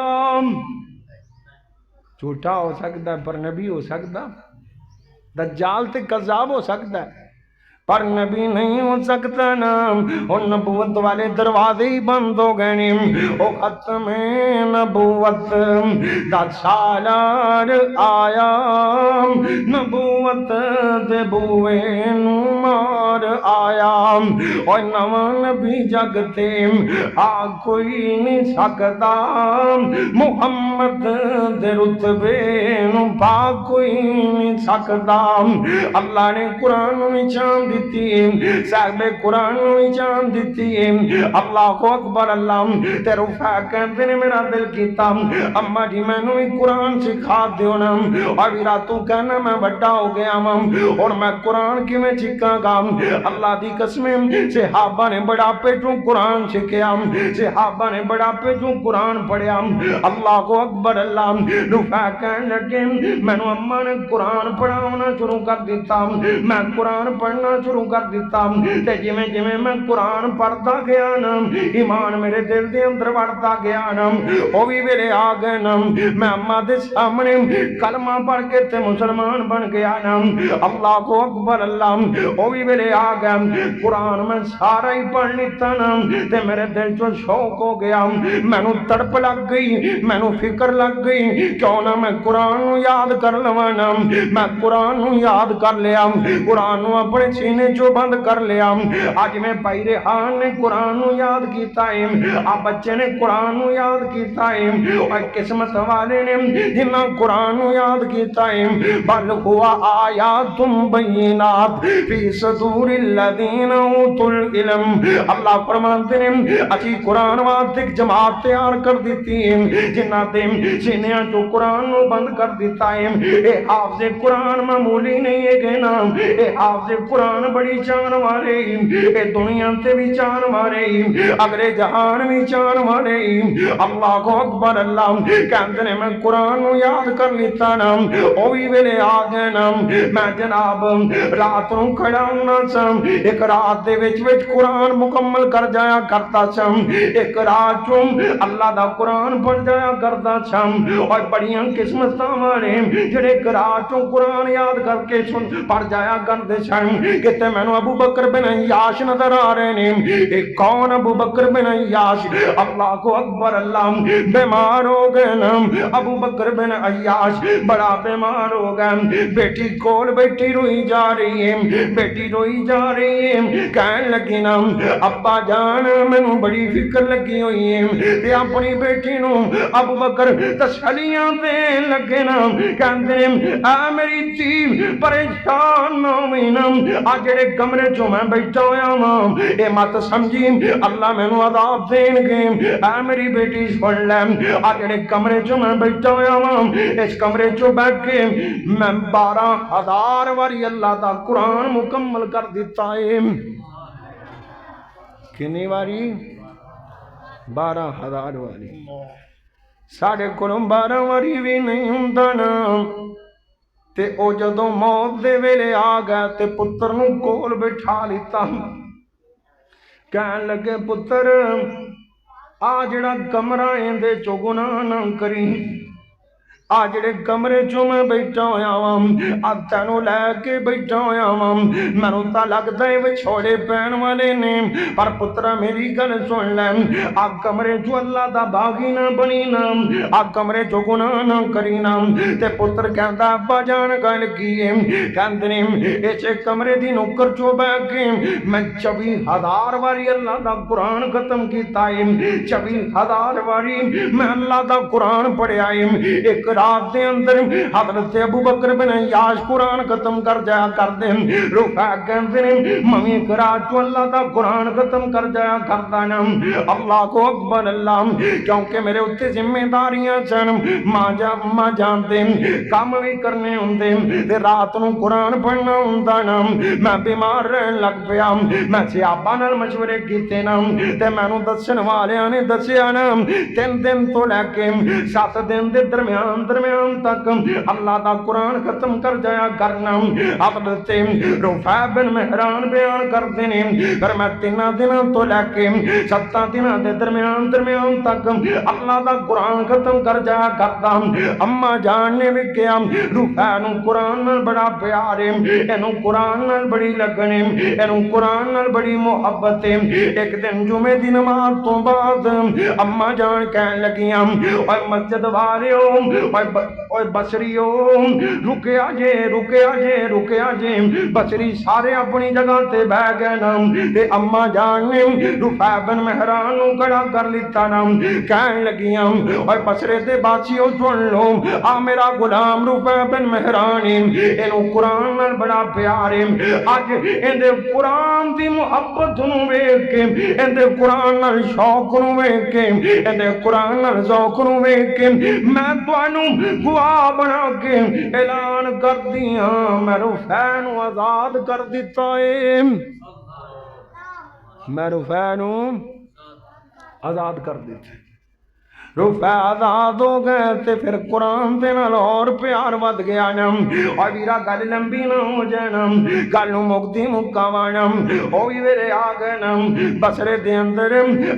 جھوٹا ہو سکتا ہے پر نبی ہو سکتا دجال تے کذاب ہو سکتا ہے پر نبی نہیں ہو سکتا نا اور نبوت والے دروازے ہی بند ہو گئے او ختم نبوت دا سالار آیا نبوت دے بوئے نو مار آیا اور نواں نبی جگتے آ کوئی نہیں سکتا محمد دے رتبے نو پا کوئی نہیں سکتا اللہ نے قرآن میں چاند دیتی ہے صاحب قرآن میں چاند دیتی ہے اللہ کو اکبر اللہ تے رفع کہتے نے میرا دل کیتا اما جی میں نے قرآن سکھا دیو نا اور ویرا تو کہنا میں بڑا ہو گیا اور میں قرآن کی میں چکا گا اللہ دی قسم صحابہ نے بڑھاپے چوں قرآن سکھیا صحابہ نے بڑھاپے چوں قرآن پڑھیا اللہ اکبر اللہ رفع کہنے لگے میں نے اماں نے قرآن پڑھانا شروع کر دیتا میں قرآن پڑھنا شروع کر دیتا تے جویں جویں میں قرآن پڑھتا گیا نا ایمان میرے دل دے اندر بڑھتا گیا نا او بھی میرے آ گئے نا میں اماں دے سامنے کلمہ پڑھ کے تے مسلمان بن گیا نا اللہ کو اکبر اللہ او بھی میرے آ گئے قرآن میں سارا ہی پڑھ لیتا نا تے میرے دل چوں شوق ہو گیا مینوں تڑپ لگ گئی مینوں فکر لگ گئی کیوں نہ میں قرآن نو یاد کر لواں نا میں قرآن نو یاد کر لیا قرآن نو اپنے سینے چوں بند کر لیا اج میں بھائی ریحان نے قرآن نو یاد کیتا ہے آ بچے نے قرآن نو یاد کیتا ہے اور قسمت والے نے جنہاں قرآن نو یاد کیتا ہے بل ہوا آیات بینات فی صدور الذین اوتوا العلم اللہ فرماتے ہیں اسی قرآن واسطے ایک جماعت تیار کر دیتی ہے جنہاں دے سینیاں چوں قرآن نو بند کر دیتا ہے اے حافظ قرآن معمولی نہیں ہے کہ نا اے حافظ قرآن بڑی جان والے اے دنیا تے بھی جان والے اگلے جہان بھی جان والے اللہ کو اکبر اللہ کہندے نے میں قرآن نو یاد کر لیتا نا او بھی ویلے آ گئے نا میں جناب رات نو کھڑا ہونا سم ایک رات دے وچ قرآن مکمل کر جایا کرتا سم ایک رات چوں اللہ دا قرآن پڑھ جایا کرتا سم اور بڑیاں قسمتاں والے جڑے ایک رات چوں قرآن یاد کر کے سن پڑھ جایا کرتے سن کتے مینوں ابو بکر بن عیاش نظر آ رہے نے ایک کون ابو بکر بن عیاش اللہ کو اکبر اللہ بیمار ہو گئے نا ابو بکر بن عیاش بڑا بیمار ہو گئے بیٹی کول بیٹی روئی جا رہی ہے بیٹی روئی جا رہی ہے کہنے لگی نا ابا جان مینوں بڑی فکر لگی ہوئی ہے تے اپنی بیٹی نو ابو بکر تسلیاں دین لگے نا کہندے اے میری دھی پریشان نہ ہوئی نا آ جڑے کمرے چوں میں بیٹھا ہویا ہاں اے مت سمجھی اللہ مینوں عذاب دین گے اے میری بیٹی سن لے آ جڑے کمرے چوں میں بیٹھا ہویا ہاں اس کمرے چوں بیٹھ کے میں 12,000 واری اللہ دا قرآن مکمل کر دیتا ہے کنی واری 12,000 واری ساڑھے کولوں 12 واری بھی نہیں ہوندا نا تے او جدوں موت دے ویلے آ گئے تے پتر نو کول بٹھا لیتا کہن لگے پتر آ جڑا کمرہ ایندے چوں گناہ نہ کری آ جڑے کمرے چوں میں بیٹھا ہویا ہاں آ تینوں لے کے بیٹھا ہویا ہاں مینوں تاں لگدا ہے وچھوڑے پین والے نے پر پترا میری گل سن لے آ کمرے چوں اللہ دا باغی نہ بنی نا آ کمرے چوں گناہ نہ کری نا تے پتر کہندا ابا جان گل کی ہے کہندے نے اس کمرے دی نوکر چوں بیٹھ کے میں 24,000 واری اللہ دا قرآن ختم کیتا ہے 24,000 واری میں اللہ دا قرآن پڑھیا ہے ایک رات دے اندر حضرت ابو بکر بن عیاش قرآن ختم کر جایا کر دے رفع کہندے نے ممی ایک رات چوں اللہ دا قرآن ختم کر جایا کردا نا اللہ کو اکبر اللہ کیونکہ میرے اتنے ذمہ داریاں سن ماں جان دے کام بھی کرنے ہوندے تے رات نو قرآن پڑھنا ہوندا نا میں بیمار رہن لگ پیا میں صحابہ نال مشورے کیتے نا تے مینوں دسن والیاں نے دسیا نا 3 دن تو لے کے 7 دن دے درمیان تک اللہ دا قرآن ختم کر جایا کرنا حضرت رفع بن مہران بیان کرتے ہیں پھر میں 3 دنوں تو لے کے 7 دنوں دے درمیان تک اللہ دا قرآن ختم کر جایا کرتا اما جان نے بھی کیا رفع نو قرآن نال بڑا پیار ہے اینو قرآن نال بڑی لگن ہے اینو قرآن نال بڑی محبت ہے ایک دن جمعے دی نماز تو بعد اما جان کہن لگیاں اے مسجد والیو اوے بصریو رکیا جے بصری سارے اپنی جگہ تے بہ گئے نا تے اما جان نے رفع بن مہران نو کھڑا کر لیتا نا کہن لگیاں اوے بصرے تے باسیو سن لو آ میرا غلام رفع بن مہران اینو قرآن نال بڑا پیار ہے اج ایندے قرآن دی محبت نو ویکھ کے ایندے قرآن نال شوق نو ویکھ کے ایندے قرآن نال ذوق نو ویکھ کے میں تانوں گواہ بنا کے اعلان کر دیا میں رفع نو آزاد کر دیتا ہے، میں رفع نو آزاد کر دیتا ہے۔ رفع آزاد ہو گئے تے پھر قرآن دے نال اور پیار ود گیا نا۔ اور ویرا گل لمبی نہ ہو جانا، گل نو مکتی مکاوانا، او بھی میرے آ گئے نا بصرے دے اندر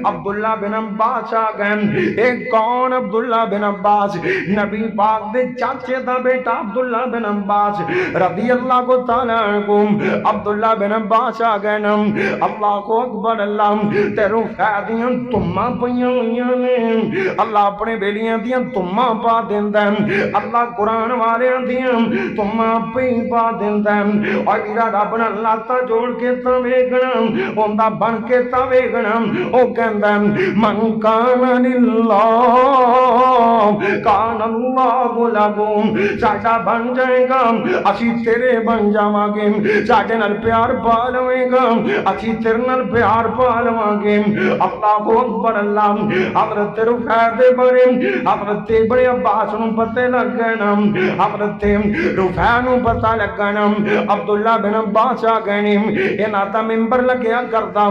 عبداللہ بن عباس آ گئے۔ ایک کون عبداللہ بن عباس؟ نبی پاک دے چاچے دا بیٹا عبداللہ بن عباس رضی اللہ کو تعالیٰ عنہ۔ عبداللہ بن عباس آ گئے نا، اللہ کو اکبر، اللہ تے رفع دیاں تماں پیاں ہوئیاں نے، اللہ اپنے بیلیاں دیاں تماں پا دیندہ ہے، اللہ قرآن والیاں دیاں تماں پہ پا دیندہ ہے۔ اور میرا رب نے اللہ تا جوڑ کے تا ویگنا، ہوندہ بن کے تا ویگنا، او کہندہ ہے من کان للہ کان اللہ لہو، ساڈا بن جائے گا اسی تیرے بن جاواں گے، ساڈے نال پیار پا لوے گا اسی تیرے نال پیار پا لواں گے۔ اللہ اکبر، اللہ حضرت رفع دے بارے حضرت ابن عباس نو پتہ لگ گئے نا، حضرت رفع نو پتہ لگا نا عبداللہ بن عباس آ گئے نے، انہاں دا ممبر لگیا کردا،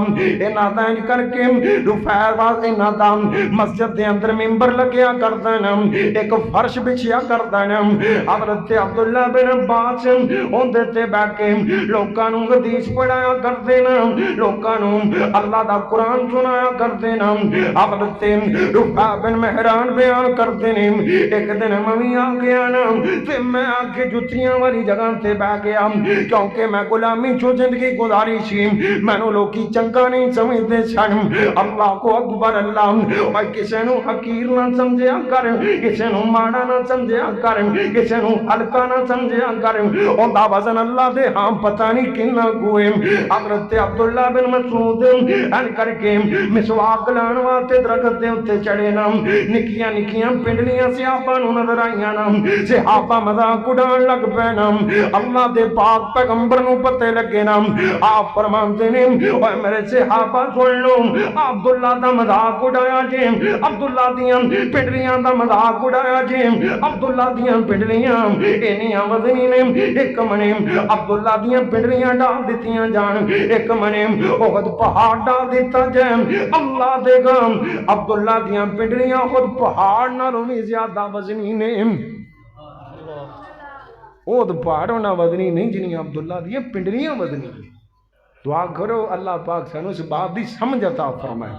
انہاں دا انج کر کے رفع واس انہاں دا مسجد دے اندر ممبر لگیا کردا نا، ایک فرش بچھیا کردا نا، حضرت عبداللہ بن عباس اوندے تے بیٹھ کے لوکاں نو حدیث پڑھایا کردے نا، لوکاں نو اللہ دا قرآن سنایا کردے نا۔ حضرت رفع بن مہران بیان کرتے ہیں ایک دن میں آ گیا نا تے میں آ کے جتیاں والی جگہ تے بہ گیا، کیونکہ میں غلامی چو زندگی گزاری سی، میں نو لوکی چنگا نہیں سمجھتے سن۔ اللہ کو اکبر، اللہ اور کسے نو حقیر نہ سمجھیا کر، کسے نو ماڑا نہ سمجھیا کر، کسے نو ہلکا نہ سمجھیا کر، اوندا وزن اللہ دے ہاں پتہ نہیں کنا کوئے۔ حضرت عبداللہ بن مسعود ان کر کے مسواک لان واسطے درخت دے اتے چڑھے نا، نکیاں نکیاں پنڈلیاں صحابہ نو نظر آئیاں نا، صحابہ مذاق اڑان لگ پے نا، اللہ دے پاک پیغمبر نو پتے لگے نا، آپ فرماندے نے اوے میرے صحابہ سن لو، عبداللہ دا مذاق اڑایا جے، عبداللہ دیاں پنڈلیاں دا مذاق اڑایا جے، عبداللہ دیاں پنڈلیاں اینیاں وزنی نے، ایک منے عبداللہ دیاں پنڈلیاں ڈال دتیاں جان، ایک منے احد پہاڑ ڈال دیتا جائے، اللہ دے گا عبداللہ دیاں پنڈلیاں خود پہاڑ نالوں بھی زیادہ وزنی نے، وہ تو پہاڑوں نہ وزنی نہیں جنہیں عبداللہ دیاں پنڈلیاں وزنی۔ دعا کرو اللہ پاک سانو اس بات دی سمجھ عطا فرمائے،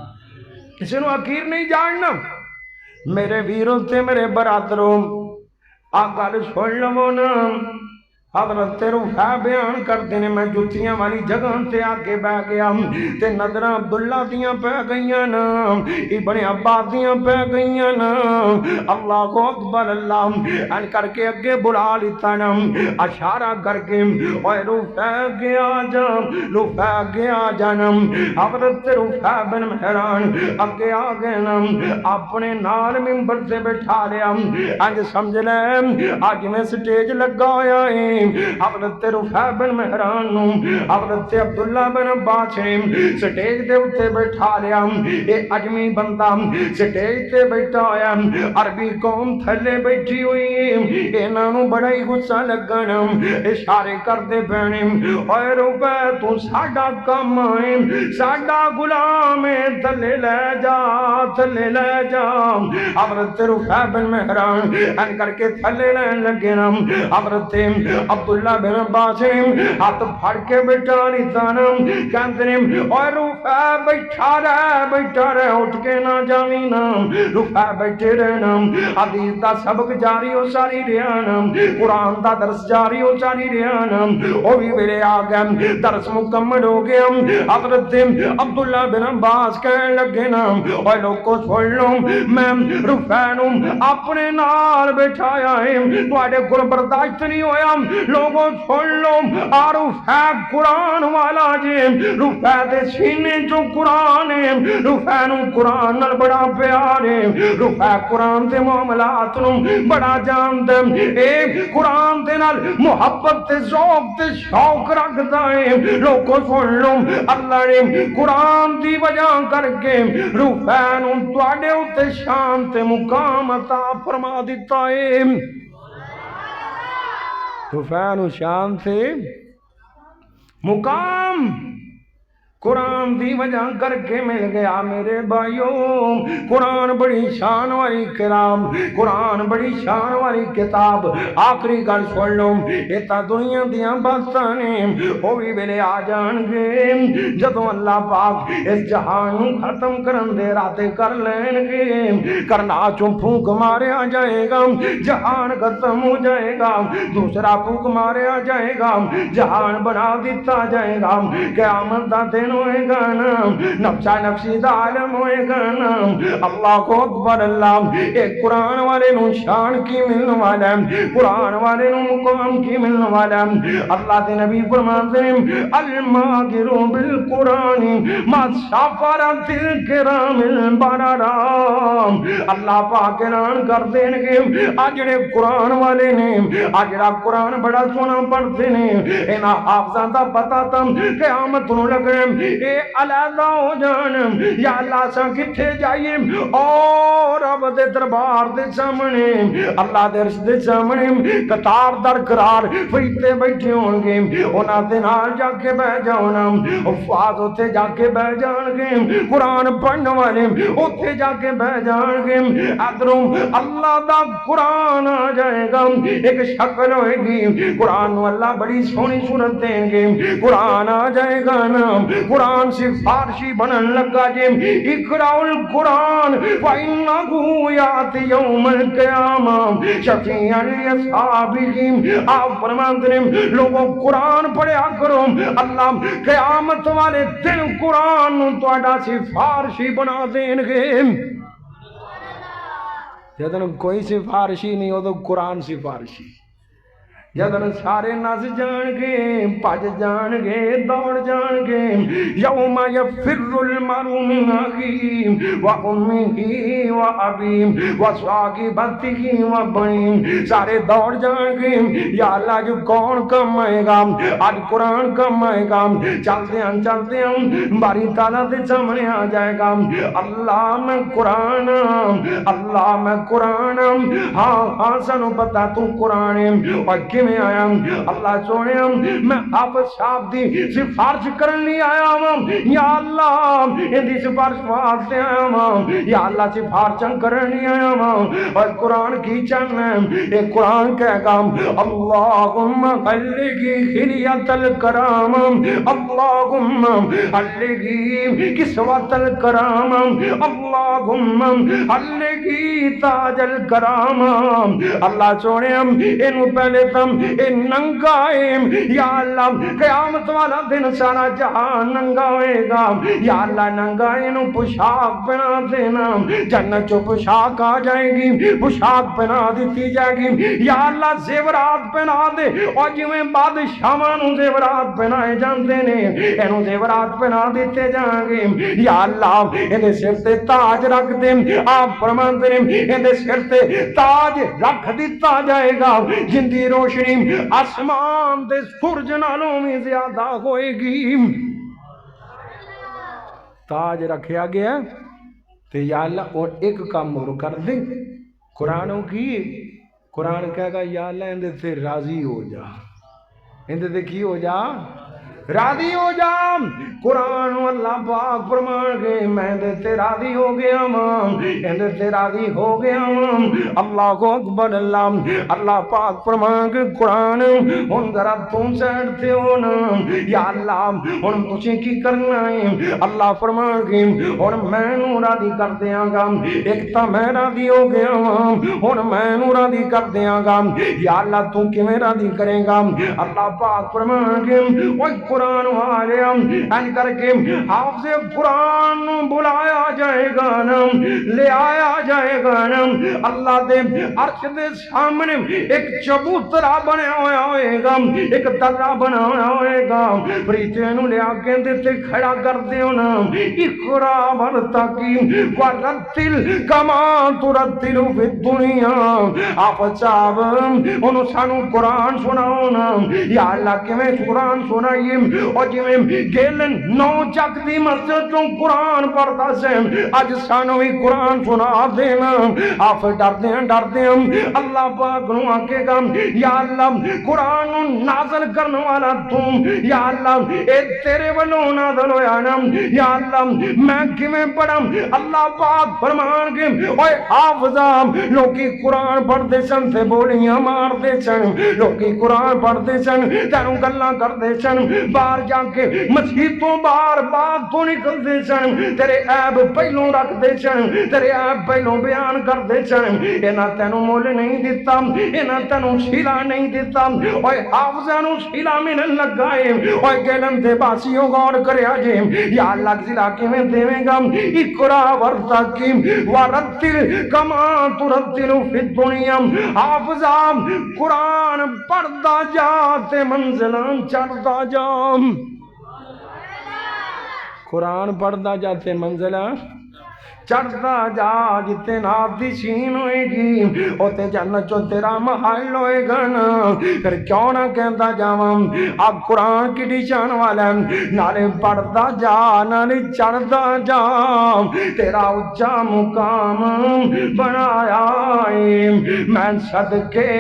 کسی نو حقیر نہیں جاننا۔ میرے ویروں تے میرے برادروں آقا رسول لو نا، حضرت رفع بیان کرتے ہیں میں جتیاں والی جگہ تے آگے بہ گیا تے نظرہ عبداللہ دیاں پہ گئیاں نا، ابن عباس دیاں پہ گئیاں نا، اللہ کو اکبر، اللہ ان کر کے اگے بلا لیتا نا، اشارہ کر کے اوے رفع گیا جا، رفع گیا جانا۔ حضرت رفع بن مہران اگے آ گئے نا، اپنے نال ممبر سے بٹھا لیا، انج سمجھ لے آج میں سٹیج لگا ہویا ہے۔ حضرت رفع بن مہران نو حضرت عبداللہ بن عباس نے سٹیج دے اتے بٹھا لیا، اے اجمی بندہ سٹیج تے بیٹھا ہویا، عربی قوم تھلے بیٹھی ہوئی ہے، انہاں نو بڑا ہی غصہ لگنا، اشارے کردے پینے اوے رفع تو ساڈا کم ہے، ساڈا غلام ہے، تھلے لے جا، تھلے لے جا۔ حضرت رفع بن مہران ان کر کے تھلے لین لگے نا، حضرت عبداللہ بن عباس نے ہاتھ پھڑ کے بیٹھا لیتا نا، کہندے نے اوے رفع بیٹھا رہ اٹھ کے نہ جاویں نا، رفع بیٹھے رہنا، حدیث دا سبق جاری ہو ساری رہا نا، قرآن دا درس جاری ہو ساری رہا نا، او بھی میرے آ گئے درس مکمل ہو گیا۔ حضرت عبداللہ بن عباس کہنے لگے نا اوے لوگو سن لو، میں رفع نو اپنے نال بٹھایا ہے، تواڈے کول برداشت نہیں ہویا لوگوں سن لو رفع قرآن والا جے رفع دے سینے جو قرآن ہے رفع نو قرآن نال بڑا پیار ہے رفع قرآن دے معاملات نو بڑا جان دے اے قرآن دے نال محبت تے ذوق تے شوق رکھدا ہے لوگوں سن لو اللہ نے قرآن دی وجہ کر کے رفع نو تواڈے اُتے شان تے مقام عطا فرما دیتا ہے رفع نو شان تے مقام قرآن دی وجہ کر کے مل گیا میرے بھائیوں قرآن بڑی شان والی کلام قرآن بڑی شان والی کتاب آخری گل سن لو یہ تا دنیا دیاں باتاں نے وہ بھی ویلے آ جان گے جدوں اللہ پاک اس جہان نو ختم کرن دے ارادے کر لین گے کرنا چوں پھونک ماریا جائے گا جہان ختم ہو جائے گا دوسرا پھونک ماریا جائے گا جہان بنا دیتا جائے گا قیامت دا دن ہوئے گا نا نفسہ نفسی دا عالم ہوئے گا نا اللہ کو اکبر اللہ ایک قرآن والے نو شان کی ملن والا قرآن والے نو مقام کی ملن والا اللہ دے نبی فرماتے ہیں الماغرو بالقرآن ما سافرت الکرام البررام اللہ پاک اعلان کر دیں گے آجڑے قرآن والے نے آجڑا قرآن بڑا سونا پڑھتے نے انہاں حافظاں دا پتا تم قیامت نو لگے اے علیحدہ ہو جان یا اللہ سا کتھے جائیے اور رب دے دربار دے سامنے اللہ دے عرش دے سامنے قطار در قرار فرشتے بیٹھے ہوں گے انہاں دے نال جا کے بہ جانا حفاظ اوتھے جا کے بہ جان گے قرآن پڑھن والے اوتھے جا کے بہ جان گے ادھروں اللہ دا قرآن آ جائے گا ایک شکل ہوئے گی قرآن نو اللہ بڑی سونی صورت دیں گے قرآن آ جائے گا نا قرآن سے فارسی بنن لگا جے اقرأ القرآن فإنه یات یوم القیامہ شفیعا لأصحابہ آپ فرماتے ہیں لوگوں قرآن پڑھیا کرو اللہ قیامت والے دن قرآن تواڈا سفارشی بنا دیں گے جدن کوئی سفارشی نہیں ہو تو قرآن سفارشی جدن سارے نس جان گے پج جان گے دوڑ جان گے یوم یفر المرء من اخیہ و امہ و ابیہ و صاحبتہ و بنیہ سارے دوڑ جان گے یا اللہ جو کون کم آئے گا آج قرآن کم آئے گا چلتے ہیں باری تعالیٰ دے سامنے آ جائے گا اللہ میں قرآن اللہ میں قرآن ہاں سنو پتا تو قرآن اور میں آیا اللہ سونے میں آپ صاحب دی سفارش کرن لی آیا ہوں یا اللہ ان دی سفارش واسطے آیا ہوں یا اللہ سفارشن کرن لی آیا ہوں اور قرآن کی چن ایک قرآن کہے گا اللہم خلقی خلیت الکرام اللہم خلقی کسوت الکرام اللہم خلقی تاج الکرام اللہ سونے انہوں پہلے تم اے ننگائیں یا اللہ قیامت والا دن سارا جہان ننگا ہوئے گا یا اللہ ننگائیں نو پوشاک پہنا دینا جنت جو پوشاک آ جائے گی پوشاک پہنا دیتی جائے گی یا اللہ زیورات پہنا دے اور جویں بادشاہاں نو زیورات پہنائے جانتے نے انہوں زیورات پہنا دیتے جائیں گے یا اللہ انہیں سر تے تاج رکھ دیں آپ فرماتے ہیں انہیں سر تے تاج رکھ دیتا جائے گا جن دی روشنی آسمان دے سورج نالوں میں زیادہ ہوئے گی تاج رکھیا گیا تو یا اللہ اور ایک کام اور کر دیں قرآنوں کی قرآن کہے گا یا اللہ اندے سے راضی ہو جا اندے سے کی ہو جا راضی ہو جا قرآن اللہ پاک فرمان گئے میں دے تے راضی ہو گیا ماں اندے تے راضی ہو گیا ماں اللہ کو اکبر اللہ پاک فرمان گئے قرآن ان ذرا تم سیڑتے ہو نا یا اللہ ان تجھے کی کرنا ہے اللہ فرمان گئے اور میں نو راضی کر دیا گا ایک تا میں راضی ہو گیا ماں اور میں نو راضی کر دیا گا یا اللہ تو کی میں راضی کرے گا اللہ پاک فرمان گئے قرآن والے ان کر کے حافظ قرآن بلایا جائے گا نا، لے آیا جائے گا نا، اللہ دے عرش دے سامنے ایک چبوترا بنیا ہوا ہوئے گا، ایک درا بنا ہوا ہوئے گا، فرشتے نو لے کے دیتے کھڑا کر دیو نا، اقرا ورتقی ورتل کما ترتل فی الدنیا، آپ صاحب انہوں سانو قرآن سناؤ نا، یا اللہ کے میں قرآن سنائیے، اور جی میں گیلن 9 چک دی مسجد تو قرآن پڑھتا سے آج سانو ہی قرآن سنا دینا، آپ ڈر دیں اللہ پاک نو آکے گا یا اللہ قرآن نازل کرنے والا تم، یا اللہ اے تیرے ولو نازل ہویا نا، یا اللہ میں کمیں پڑھم، اللہ پاک فرمان کے اوے حافظہ لوکی قرآن پڑھتے سن تے بولیاں مار دے سن، لوکی قرآن پڑھتے سن تینوں گلاں کر دے سن، باہر جا کے مسیحتوں باہر باغ تو نکل دے سن، تیرے عیب پہلوں رکھ دے سن، تیرے عیب پہلوں بیان کر دے سن، اینا تینوں مول نہیں دیتا، اینا تینوں شیلا نہیں دیتا، اوے حافظانوں شیلا میں نہ لگائے، اوے گیلن دے باسیوں غور کرے آجے، یا اللہ کسی علاقے میں دیویں گا، اقرا ورتقی ورتل کما ترتل فی الدنیا، حافظان قرآن پڑھتا جاتے منزلان چڑھتا جا، قرآن پڑھتا جاتے منزلان چڑھتا جا، جتے نابدی شین ہوئے گی ہوتے جنت جو تیرا محل ہوئے گا نا، پھر کیوں نہ کہتا جاواں اب قرآن کی ڈیشان والا نالے پڑھتا جا نالے چڑھتا جا، تیرا اچھا مقام بنایا ہے، میں صدقے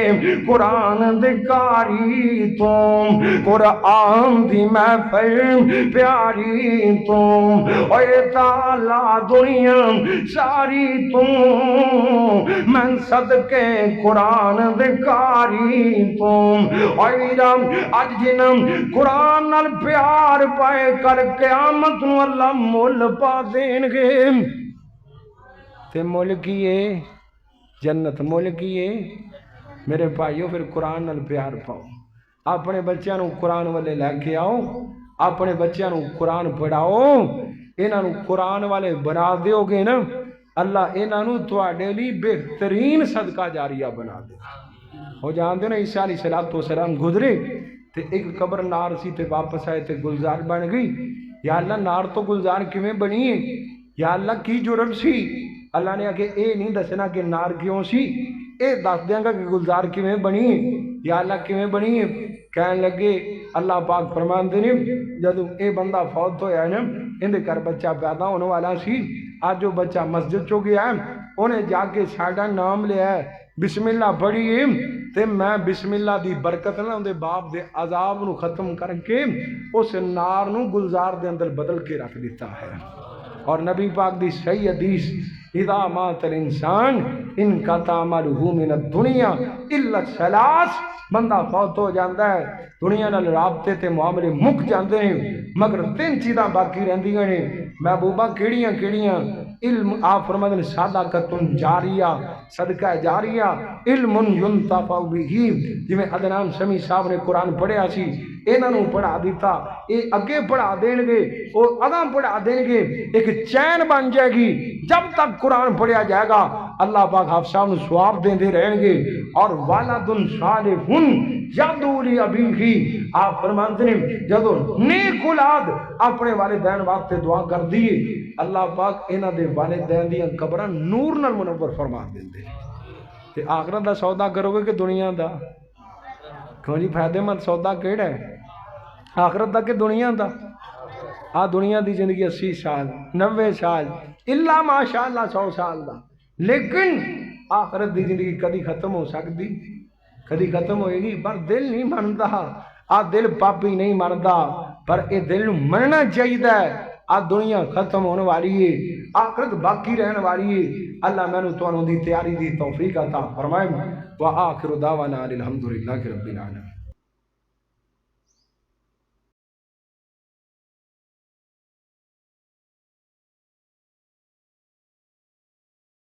قرآن دکاری تم، قرآن دی محفل پیاری تم، اے تعالیٰ دنیا ساری تم، میں صدقے قرآن دکاری تم، اور ویرام آج جنم قرآن نال پیار پائے کر قیامت نو اللہ مول پا دین گے، تے مول کیے جنت مول کیے میرے بھائیو، پھر قرآن نال پیار پاؤ، اپنے بچیاں نو قرآن والے لے کے آؤ، اپنے بچیاں نو قرآن پڑھاؤ، انہاں نو قرآن والے بنا دیو گے نا، اللہ انہاں نو تواڈے لئی بہترین صدقہ جاریہ بنا دے۔ ہو جانتے نا عیسیٰ علیہ السلام گزرے تے ایک قبر نار سی تے واپس آئے تے گلزار بن گئی، یا اللہ نار تو گلزار کیویں بنی ہے، یا اللہ کی جرم سی، اللہ نے آگے اے نہیں دسنا کہ نار کیوں سی، اے دس دیاں گا کہ گلزار کیویں بنی ہے، یا اللہ کیویں بنی ہے، کہنے لگے اللہ پاک فرمان دینے جدو اے بندہ فوت ہویا ہے نا، اندے کر بچہ پیدا ہونے والا سی، آج جو بچہ مسجد چو گیا ہے انہیں جا کے ساڑھا نام لیا ہے، بسم اللہ پڑھیے، تے میں بسم اللہ دی برکت نہ اندے باپ دے عذاب نو ختم کر کے اس نار نو گلزار دے اندر بدل کے رکھ دیتا ہے۔ اور نبی پاک دی صحیح حدیث اذا مات الانسان انقطع عملہ من الدنیا الا الثلاث، بندہ فوت ہو جاندہ ہے دنیا نال رابطے تے معاملے مک جاندے ہیں مگر 3 چیزاں باقی رہندیاں نے، محبوبہ کیڑیاں کیڑیاں، علم آپ فرماتے ہیں صدقۃ جاریہ، صدقہ جاریہ، علم ينتفع به، جی میں عدنان سمیع صاحب نے قرآن پڑھیا سی، انہاں نو پڑھا دیتا، اے اگے پڑھا دین گے، اور اگاں پڑھا دین گے، ایک چین بن جائے گی، جب تک قرآن پڑھیا جائے گا اللہ پاک حافظ صاحب نے ثواب دے رہیں گے، اور والد صالح یدعو لأبیہ، آپ فرماتے ہیں جدو نیک اولاد اپنے والدین واسطے دعا کر دی، اللہ پاک انہاں دے والدین دیاں قبراں نور نال منور فرما دیندے۔ تے آخرت دا سودا کرو گے کہ دنیا دا؟ کیوں جی فائدے مند سودا کیڑا ہے؟ آخرت دا کہ دنیا دا؟ دنیا دی زندگی 80 سال 90 سال اللہ ماشاءاللہ 100 سال دا، لیکن آخرت دی زندگی کدی ختم ہو سکتی؟ کدی ختم ہوئے گی، پر دل نہیں منتا، دل پاپی نہیں مردا، پر اے دل مننا چاہیے، دنیا ختم ہونے والی ہے، آخرت باقی رہنے والی ہے۔ اللہ میں نے تو انہوں دی تیاری دی توفیق عطا فرمائے، وآخر دعوانا الحمدللہ رب العالمین۔